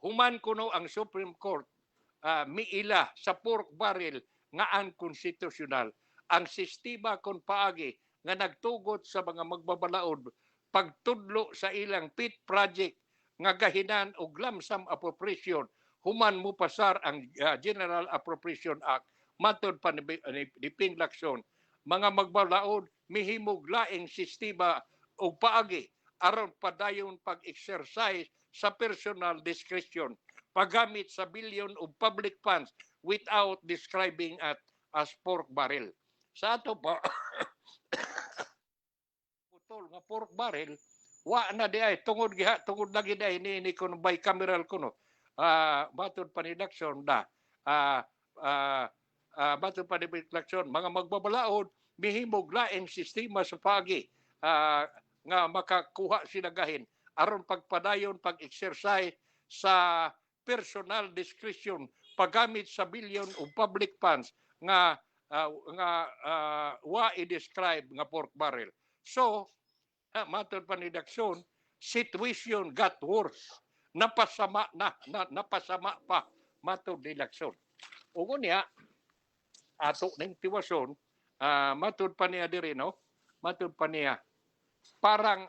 human kuno ang Supreme Court miila sa pork barrel nga unconstitutional. Ang sistema kon paagi nga nagtugot sa mga magbabalaod pagtudlo sa ilang pet project nga gahinan og lump sum appropriation human mo pasar ang General Appropriation Act matod pa ni Ping Lacson mga magbabalaod mihimog laing sistema og paagi aron padayon pag-exercise sa personal discretion, paggamit sa billion of public funds without describing it as pork barrel. Sa ato pa, putol nga pork barrel, wa na di ay, tungod lagi di ay ni kuno bicameral kuno. Matod pa ni Lacson matod pa ni Lacson, mga magbabalaod, mihimog laing sistema sa pagi, nga makakuha sila gahin aron pagpadayon pag-exercise sa personal discretion paggamit sa billion of public funds nga wa i-describe nga pork barrel. So matod pa ni Lacson, situation got worse. Napasama pa matod ni Lacson. Ugo niya ato ning tiwason matod pa niya diri no. Matod pa niya parang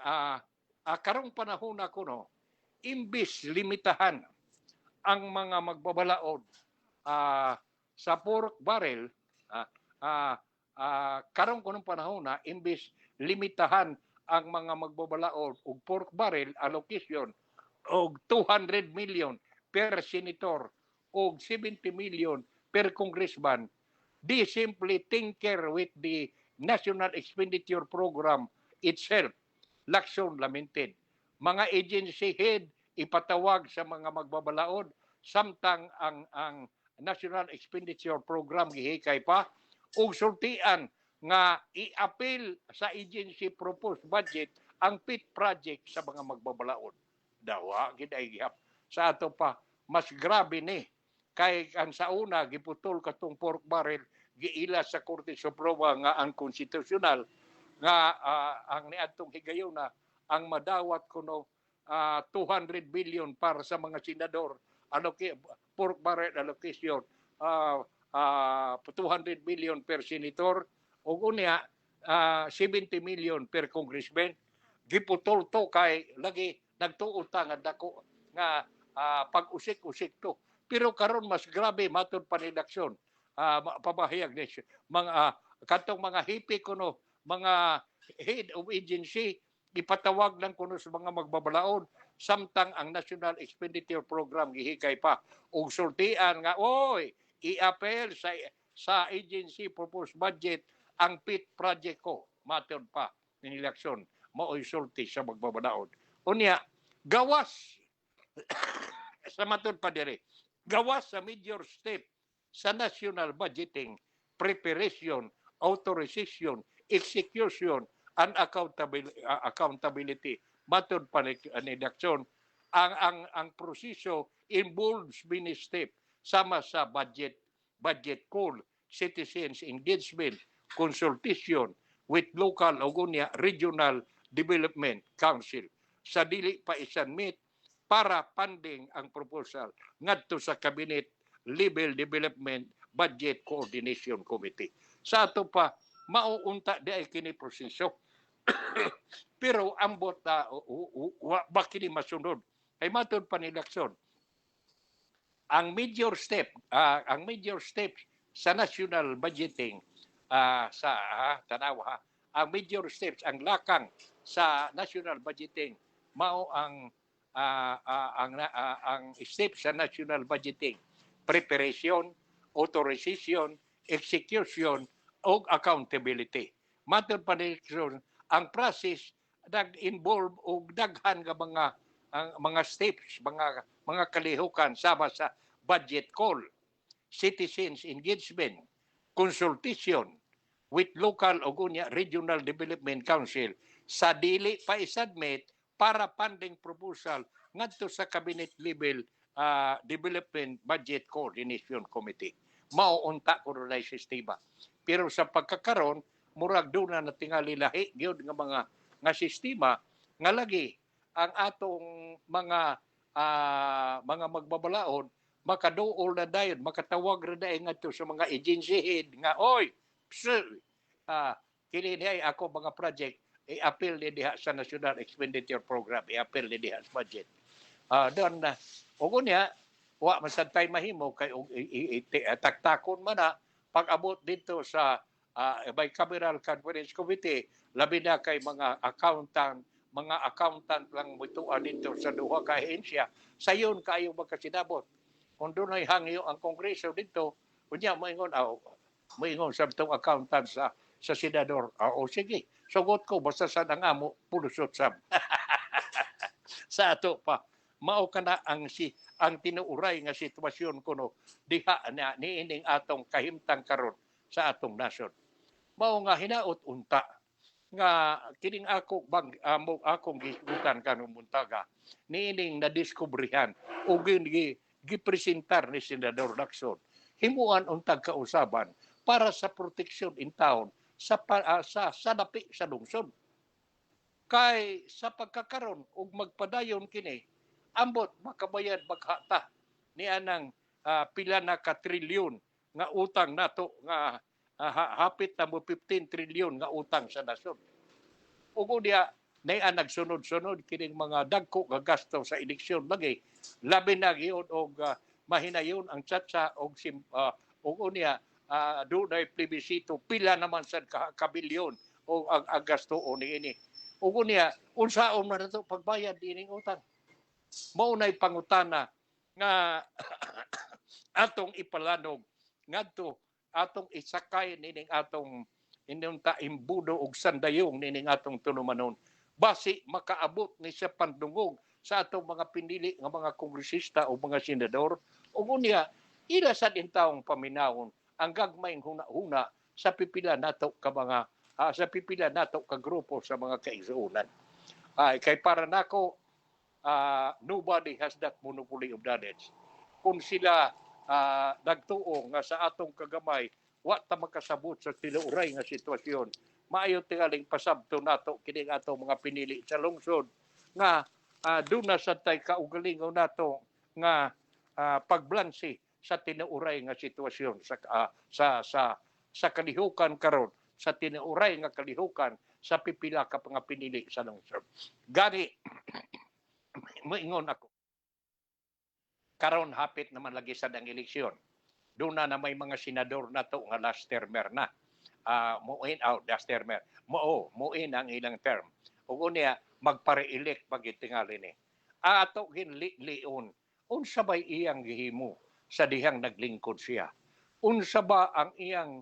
karong panahon na kuno imbis limitahan ang mga magbabalaod sa pork barrel karong kunong panahon na imbis limitahan ang mga magbabalaod og pork barrel allocation og 200 million per senator og 70 million per congressman, they simply tinker with the National Expenditure Program itself. Lacson lamented. Mga agency head ipatawag sa mga magbabalaod samtang ang National Expenditure Program gihikay pa ug sultian nga i-appeal sa agency proposed budget ang PIT project sa mga magbabalaod. Dawa gid ay gihap. Sa ato pa mas grabe ni kay ang sa una giputol katong pork barrel giila sa Korte Suprema nga ang konstitusyonal nga ang niadtong higayon na ang madawat kuno 200 billion para sa mga senador pork barrel allocation 200 billion per senator ug unya 70 million per congressman giputol to kay lagi nagtuo ta nga dako nga pag-usik-usik to pero karon mas grabe matud panidaksyon pabahayag ni mga katong mga hipi kuno mga head of agency ipatawag lang kuno sa mga magbabalaod samtang ang National Expenditure Program gihikay pa ug sultian nga oy i-appeal sa agency proposed budget ang PIT project ko matud pa ng eleksyon mao'y sulti sa magbabalaod unya gawas sa matud pa diri gawas sa major step sa national budgeting preparation authorization execution and accountability matud pa ni eleksyon ang proseso involves many step sama sa budget call citizens engagement consultation with local o regional development council sa dili pa isanmit para funding ang proposal ngadto sa cabinet level development budget coordination committee sa ato pa mauunta di ay kini proseso pero ambot wa kini masunod ay matud pa ni eleksyon ang major step sa national budgeting tanawa ang major steps ang lakang sa national budgeting mao ang step sa national budgeting preparation authorization execution o accountability matud pa ni ang process nag-involve og daghan nga mga steps mga kalihukan sama sa budget call citizens engagement consultation with local o regional development council sa dili pa isubmit para funding proposal ngadto sa cabinet level development budget coordination committee mauunta ko ron sistema pero sa pagkakaron murag do na tingali lahi gyud nga mga sistema nga lagi ang atong mga magbabalaod makaduol na dayon makatawag ra dayon ngadto sa mga agency head nga oy kini ay ako mga project i-appeal ni diha sa National Expenditure Program i-appeal ni diha sa budget doon na ug unya wa masantay mahimo kay taktakon man na pag-abot dito sa bicameral conference committee labi na kay mga accountant lang mutuan dito sa duha ka ahensya sayon kayo magkasinabot kung doon ay hangyo ang kongreso dito unya moingon sa itong accountant sa senador o sige sugot ko basta sa nangamo pulusot sab sa ato pa mao kana ang tinuuray nga sitwasyon kuno diha na niining atong kahimtang karon sa atong nasod mao nga hinaot unta nga kining akong gisgutan kanong buntaga niining nadiskubrihan o gipresentar ni Senador Lacson himuan untag kausaban para sa proteksyon in town sa napi sa lungsod kay sa pagkakaron ug magpadayon kini ambot makabayad baghata ni anang pila na ka trilyon nga utang nato nga hapit na mo 15 trilyon nga utang sa nasod. Ug unya nay nagsunod-sunod kining mga dagko nga gasto sa eleksyon lagi labi na gyud og mahinayon ang tsatsa og unya dunay plebisito pila naman sad ka bilyon o ang gasto niini. Ug unya unsaon man nato pagbayad ining utang? Mao nay pangutana nga atong ipalanog ngadto atong isakay nining atong inunta imbudo og sandayong nining atong tunumanon basi makaabot ni sa pandungog sa atong mga pinili nga mga kongresista o mga senador ug unya ila sad intawong paminawon ang gagmayng huna-huna sa pipila nato ka mga sa pipila nato ka grupo sa mga kaigsuonan. Kay para nako nobody has that monopoly of knowledge. Kung sila nagtuo nga sa atong kagamay wa ta makasabot sa tinuray nga sitwasyon, maayo tingaling pasabto nato kini atong mga pinili sa lungsod nga doon na sa tay kaugalingon nato nga pagblansi sa tinuray nga sitwasyon sa kalihukan karon, sa tinuray nga kalihukan sa pipila ka mga pinili sa lungsod. Gani moingon ako karon hapit naman lagi sa dang eleksyon. Doon na may mga senador nato nga last termer na. Muin out last termer. Muin ang ilang term. Ug unya magpare-elect pagitingali ni. Ato ginlion unsa bay iyang gihimo sa dihang naglingkod siya. Unsa ba ang iyang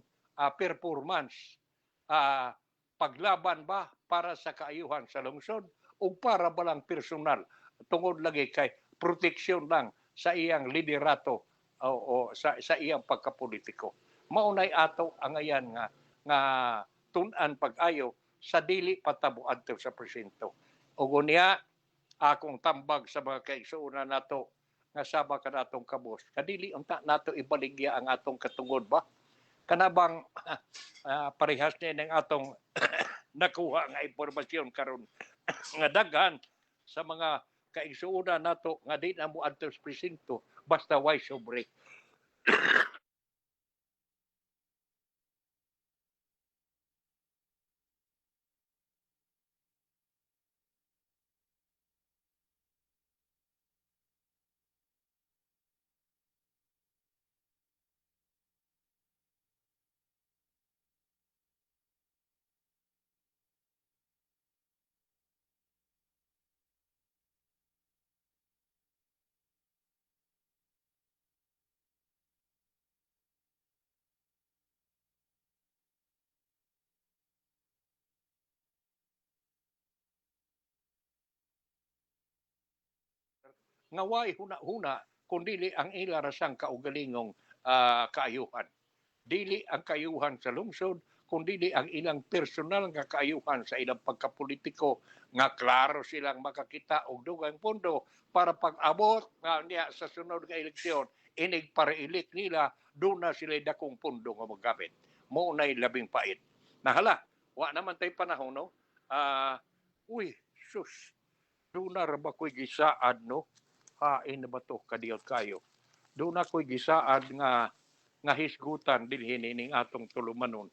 performance? Paglaban ba para sa kaayuhan sa lungsod o para ba lang personal tungod lagi kay proteksyon lang sa iyang liderato o sa iyang pagkapolitiko. Maunay ato ang ayan nga tun-an pag-ayo sa dili patabo adto sa presinto. Ug unya akong tambag sa mga kaigsuonan nato nga saba ka natong kabos. Kadili unta nato ibaligya ang atong katungod ba? Kanabang parehas ni ng atong nakuha nga impormasyon karon nga daghan sa mga kaigsuonan nato nga di na mo adto sa presinto basta way sobre. Nga way huna-huna kung dili ang ila rasang kaugalingong kaayuhan. Dili ang kaayuhan sa lungsod, kung dili ang ilang personal nga kaayuhan sa ilang pagkapolitiko nga klaro silang makakita og dugang pondo para pag-abot niya sa sunod nga eleksyon, inig para-elect nila, doon na sila dakong pondo nga magamit. Maunay labing pait. Nahala, wa naman tay panahon, no? Uy, sus, doon na ba ko'y gisaad, no? Hain na ba to kadiyot kayo? Doon ako'y gisaad nga hisgutan dinhi ning atong tulumanon.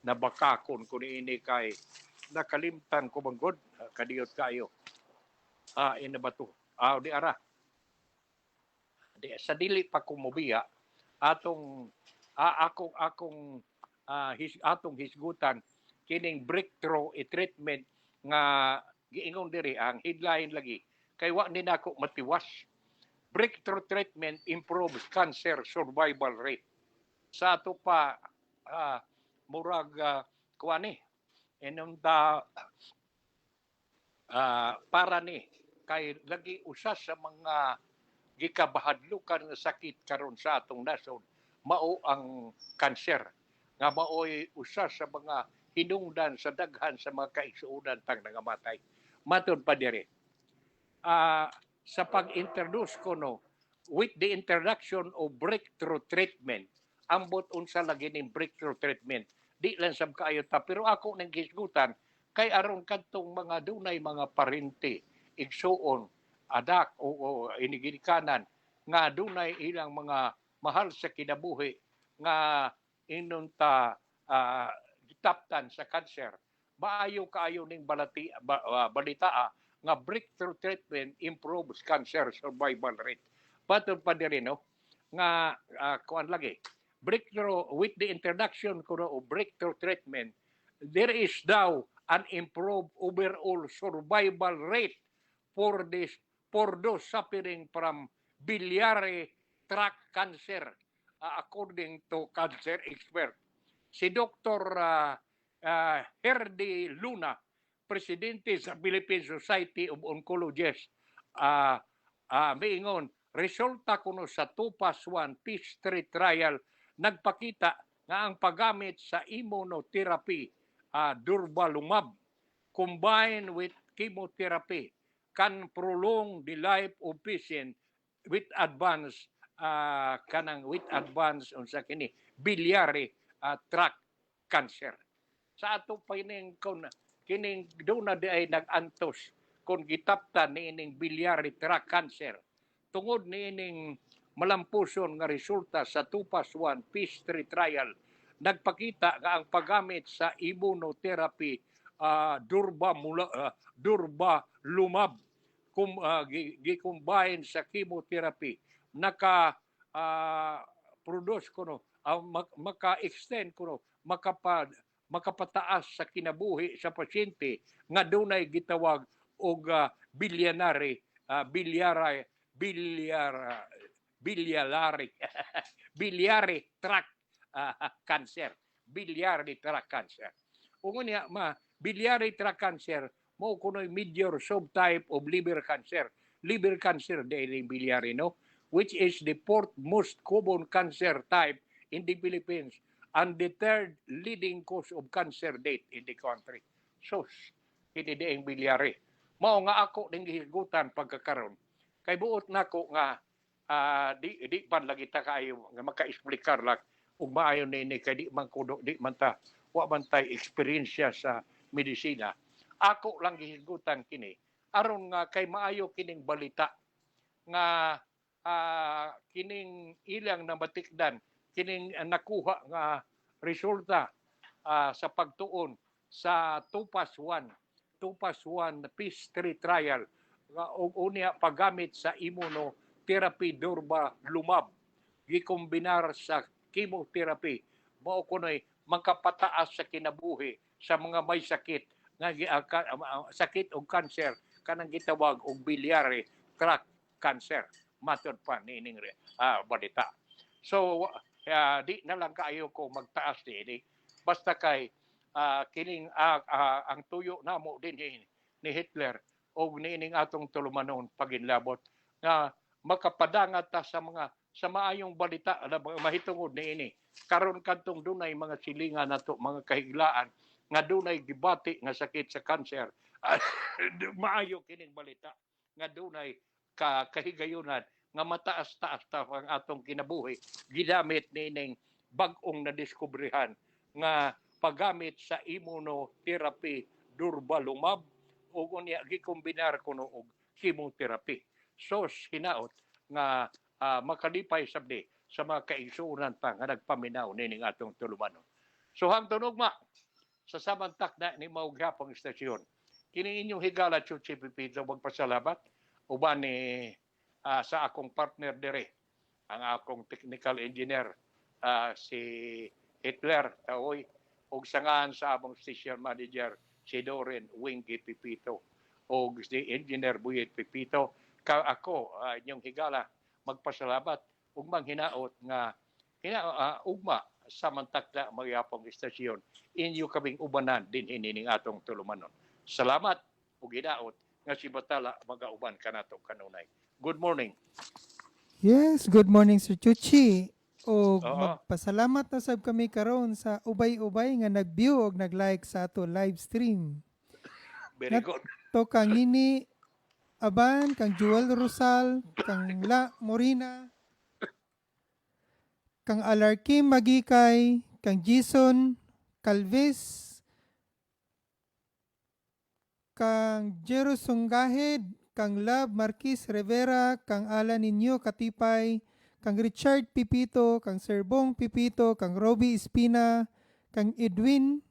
Nabakakon ko niini kay nakalimtan ko banggod kadiyot kayo. Hain na ba to? Di ara. Sa dili pa kumubiya atong hisgutan kining breakthrough treatment nga giingon diri ang headline lagi kay wa ni nako matiwas. Breakthrough treatment improves cancer survival rate. Sa ato pa murag kuani enunta para ni kay lagi usa sa mga gikabahadlukan nga sakit karon sa atong nasod mao ang cancer nga maoy usa sa mga hinungdan sa daghan sa mga kaigsuonan tang nangamatay. Matod pa diri. Sa pag-introduce ko with the introduction of breakthrough treatment, ambot unsa lagi ning breakthrough treatment. Di lang sab kaayo ta pero ako nang gisgutan kay aron kadtong mga dunay mga parente, igsuon, adak o inigikanan nga dunay ilang mga mahal sa kinabuhi nga inunta gitaptan sa cancer. Maayo kaayo ning balita nga breakthrough treatment improves cancer survival rate. Patod pa diri nga kuan lagi. Breakthrough with the introduction of breakthrough treatment, there is now an improved overall survival rate for those suffering from biliary tract cancer according to cancer expert. Si Dr. Herdy Luna, presidente sa Philippine Society of Oncologists, miingon, resulta kuno sa Tupas 1 Peace 3 trial nagpakita nga ang paggamit sa immunotherapy durvalumab combined with chemotherapy can prolong the life of patient with advanced unsa kini biliary tract cancer. Sa ato pa kining do na di ay nagantos kung gitaptan ni ining biliary tract cancer tungod ni ining malampuson nga resulta sa Tupas 1 Peace 3 trial nagpakita nga ang paggamit sa immunotherapy durvalumab gi-combine sa chemotherapy produce kuno maka-extend kuno makapataas sa kinabuhi sa pasyente nga dunay gitawag og biliary tract cancer. Biliary tract cancer. Ug niya biliary tract cancer mo kuno'y major subtype of liver cancer. Liver cancer dahil biliary, no? Which is the fourth most common cancer type in the Philippines and the third leading cause of cancer death in the country. So, hindi ang biliary. Mao nga ako ning gihigutan pagkakaroon. Kay buot nako nga di pan lagi ta kayo nga maka-explicar lang ug maayo ni kay di man kudo di man ta wa man tay experience sa medisina. Ako lang gihigutan kini aron nga kay maayo kining balita nga kining ilang nabatikdan kining nakuha nga resulta sa pagtuon sa Tupas 1 Peace 3 trial og unya paggamit sa immunotherapy durvalumab gikombinar sa chemotherapy mao kunoy makapataas sa kinabuhi sa mga may sakit nga sakit og cancer kanang gitawag og biliary tract cancer matud pa nining balita. So di na lang kaayo ko magtaas ni basta kay kining ang tuyo namo din ni Hitler o nining atong tulumanon paginlabot nga makapadangat ta sa mga sa maayong balita na mahitungod niini karon kadtong dunay mga silingan nato mga kahiglaan nga dunay gibati nga sakit sa cancer maayo kining balita nga dunay kahigayunan nga mataas-taas ta ang atong kinabuhi gidamit nining bag-ong nadiskubrihan nga paggamit sa immunotherapy durvalumab o unya gikombinar kuno og chemotherapy. So hinaot nga makalipay sabdi sa mga kaigsuonan pa nga nagpaminaw nining atong tulumanon. So hangtod ugma sa samantak na ni mao gyapong istasyon. Kini inyong higala Chuchi Pipito magpasalamat uban ni sa akong partner dire ang akong technical engineer si Hitler Taoy ug sangahan sa among station manager si Doren Wingy Pipito o si Engineer Buyet Pipito. Ako, inyong higala, magpasalamat ug manghinaot nga ugma samantakda magyapong istasyon inyo kaming ubanan din hinining atong tulumanon. Salamat ug hinaot nga si Batala magauban kanato kanunay. Good morning. Yes, good morning Sir Chuchi. O Oo. magpasalamat na sab kami karon sa ubay-ubay nga nag-view ug nag-like sa ato live stream. Very good. To kang Nini Aban, kang Joel Rosal, kang La Morina, kang Alarkim Magikay, kang Jason Calvis, kang Jero Sunggahed, kang Lab Marquis Rivera, kang Alan Ninyo Katipay, kang Richard Pipito, kang Sir Bong Pipito, kang Robbie Espina, kang Edwin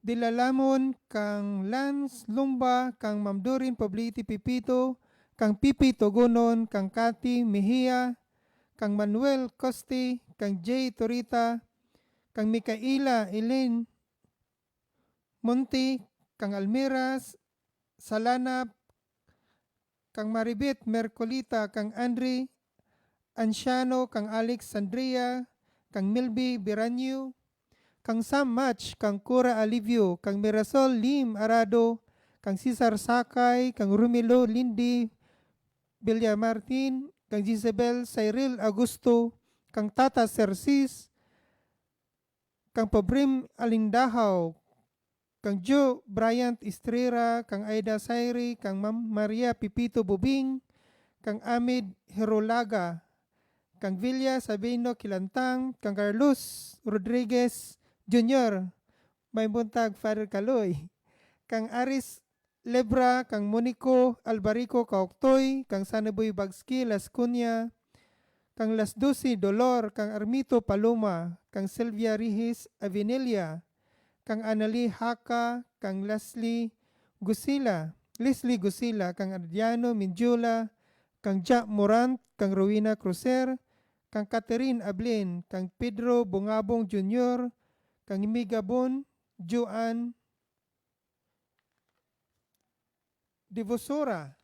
Dilalamon, kang Lance Lumba, kang Mamdorin Pabliti Pipito, kang Pipi Togonon, kang Cathy Mejia, kang Manuel Costi, kang Jay Torita, kang Micaela Elaine Monte, kang Almiras Salanap, kang Maribet Mercolita, kang Andre Anciano, kang Alex Andrea, kang Milby Biranyo, kang Sam Match, kang Cora Alivio, kang Mirasol Lim Arado, kang Cesar Sakay, kang Rumilo Lindy Villamartin, kang Jezebel Cyril Augusto, kang Tata Sersis, kang Pabrim Alindahaw, kang Joe Bryant Estrera, kang Aida Sairi, kang Ma'am Maria Pipito Bubing, kang Amid Herolaga, kang Villa Sabino Kilantang, kang Carlos Rodriguez Jr., may buntag Father Kaloy, kang Aris Lebra, kang Monico Albarico Kaoktoy, kang Sanaboy Bagski Las Cunha, kang Las Dusi Dolor, kang Armito Paloma, kang Sylvia Rihis Avinelia, kang Anali Haka, kang Leslie Gusila, kang Adriano Minjula, kang Jack Morant, kang Rowena Crucer, kang Catherine Ablin, kang Pedro Bungabong Jr., kang Migabon Juan Divosora,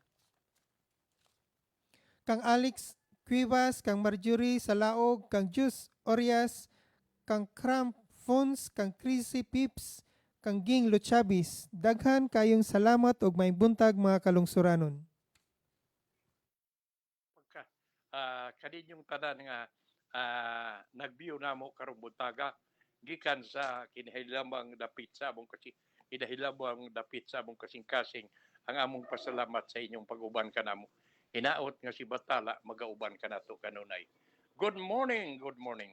kang Alex Cuevas, kang Marjorie Salaog, kang Jus Orias, kang Cramp Fons, kang Chrissy Pips, kang Ging Luchabis. Daghan kayong salamat ug may buntag mga kalungsuranon. Pagka kaninyong tanan nga nagbiyo namo karong buntaga gikan sa kinahilambang dapit sa among kasing-kasing ang among pasalamat sa inyong pag-uban kanamo. Hinaot nga si Batala magauban kanato kanunay. Good morning, good morning.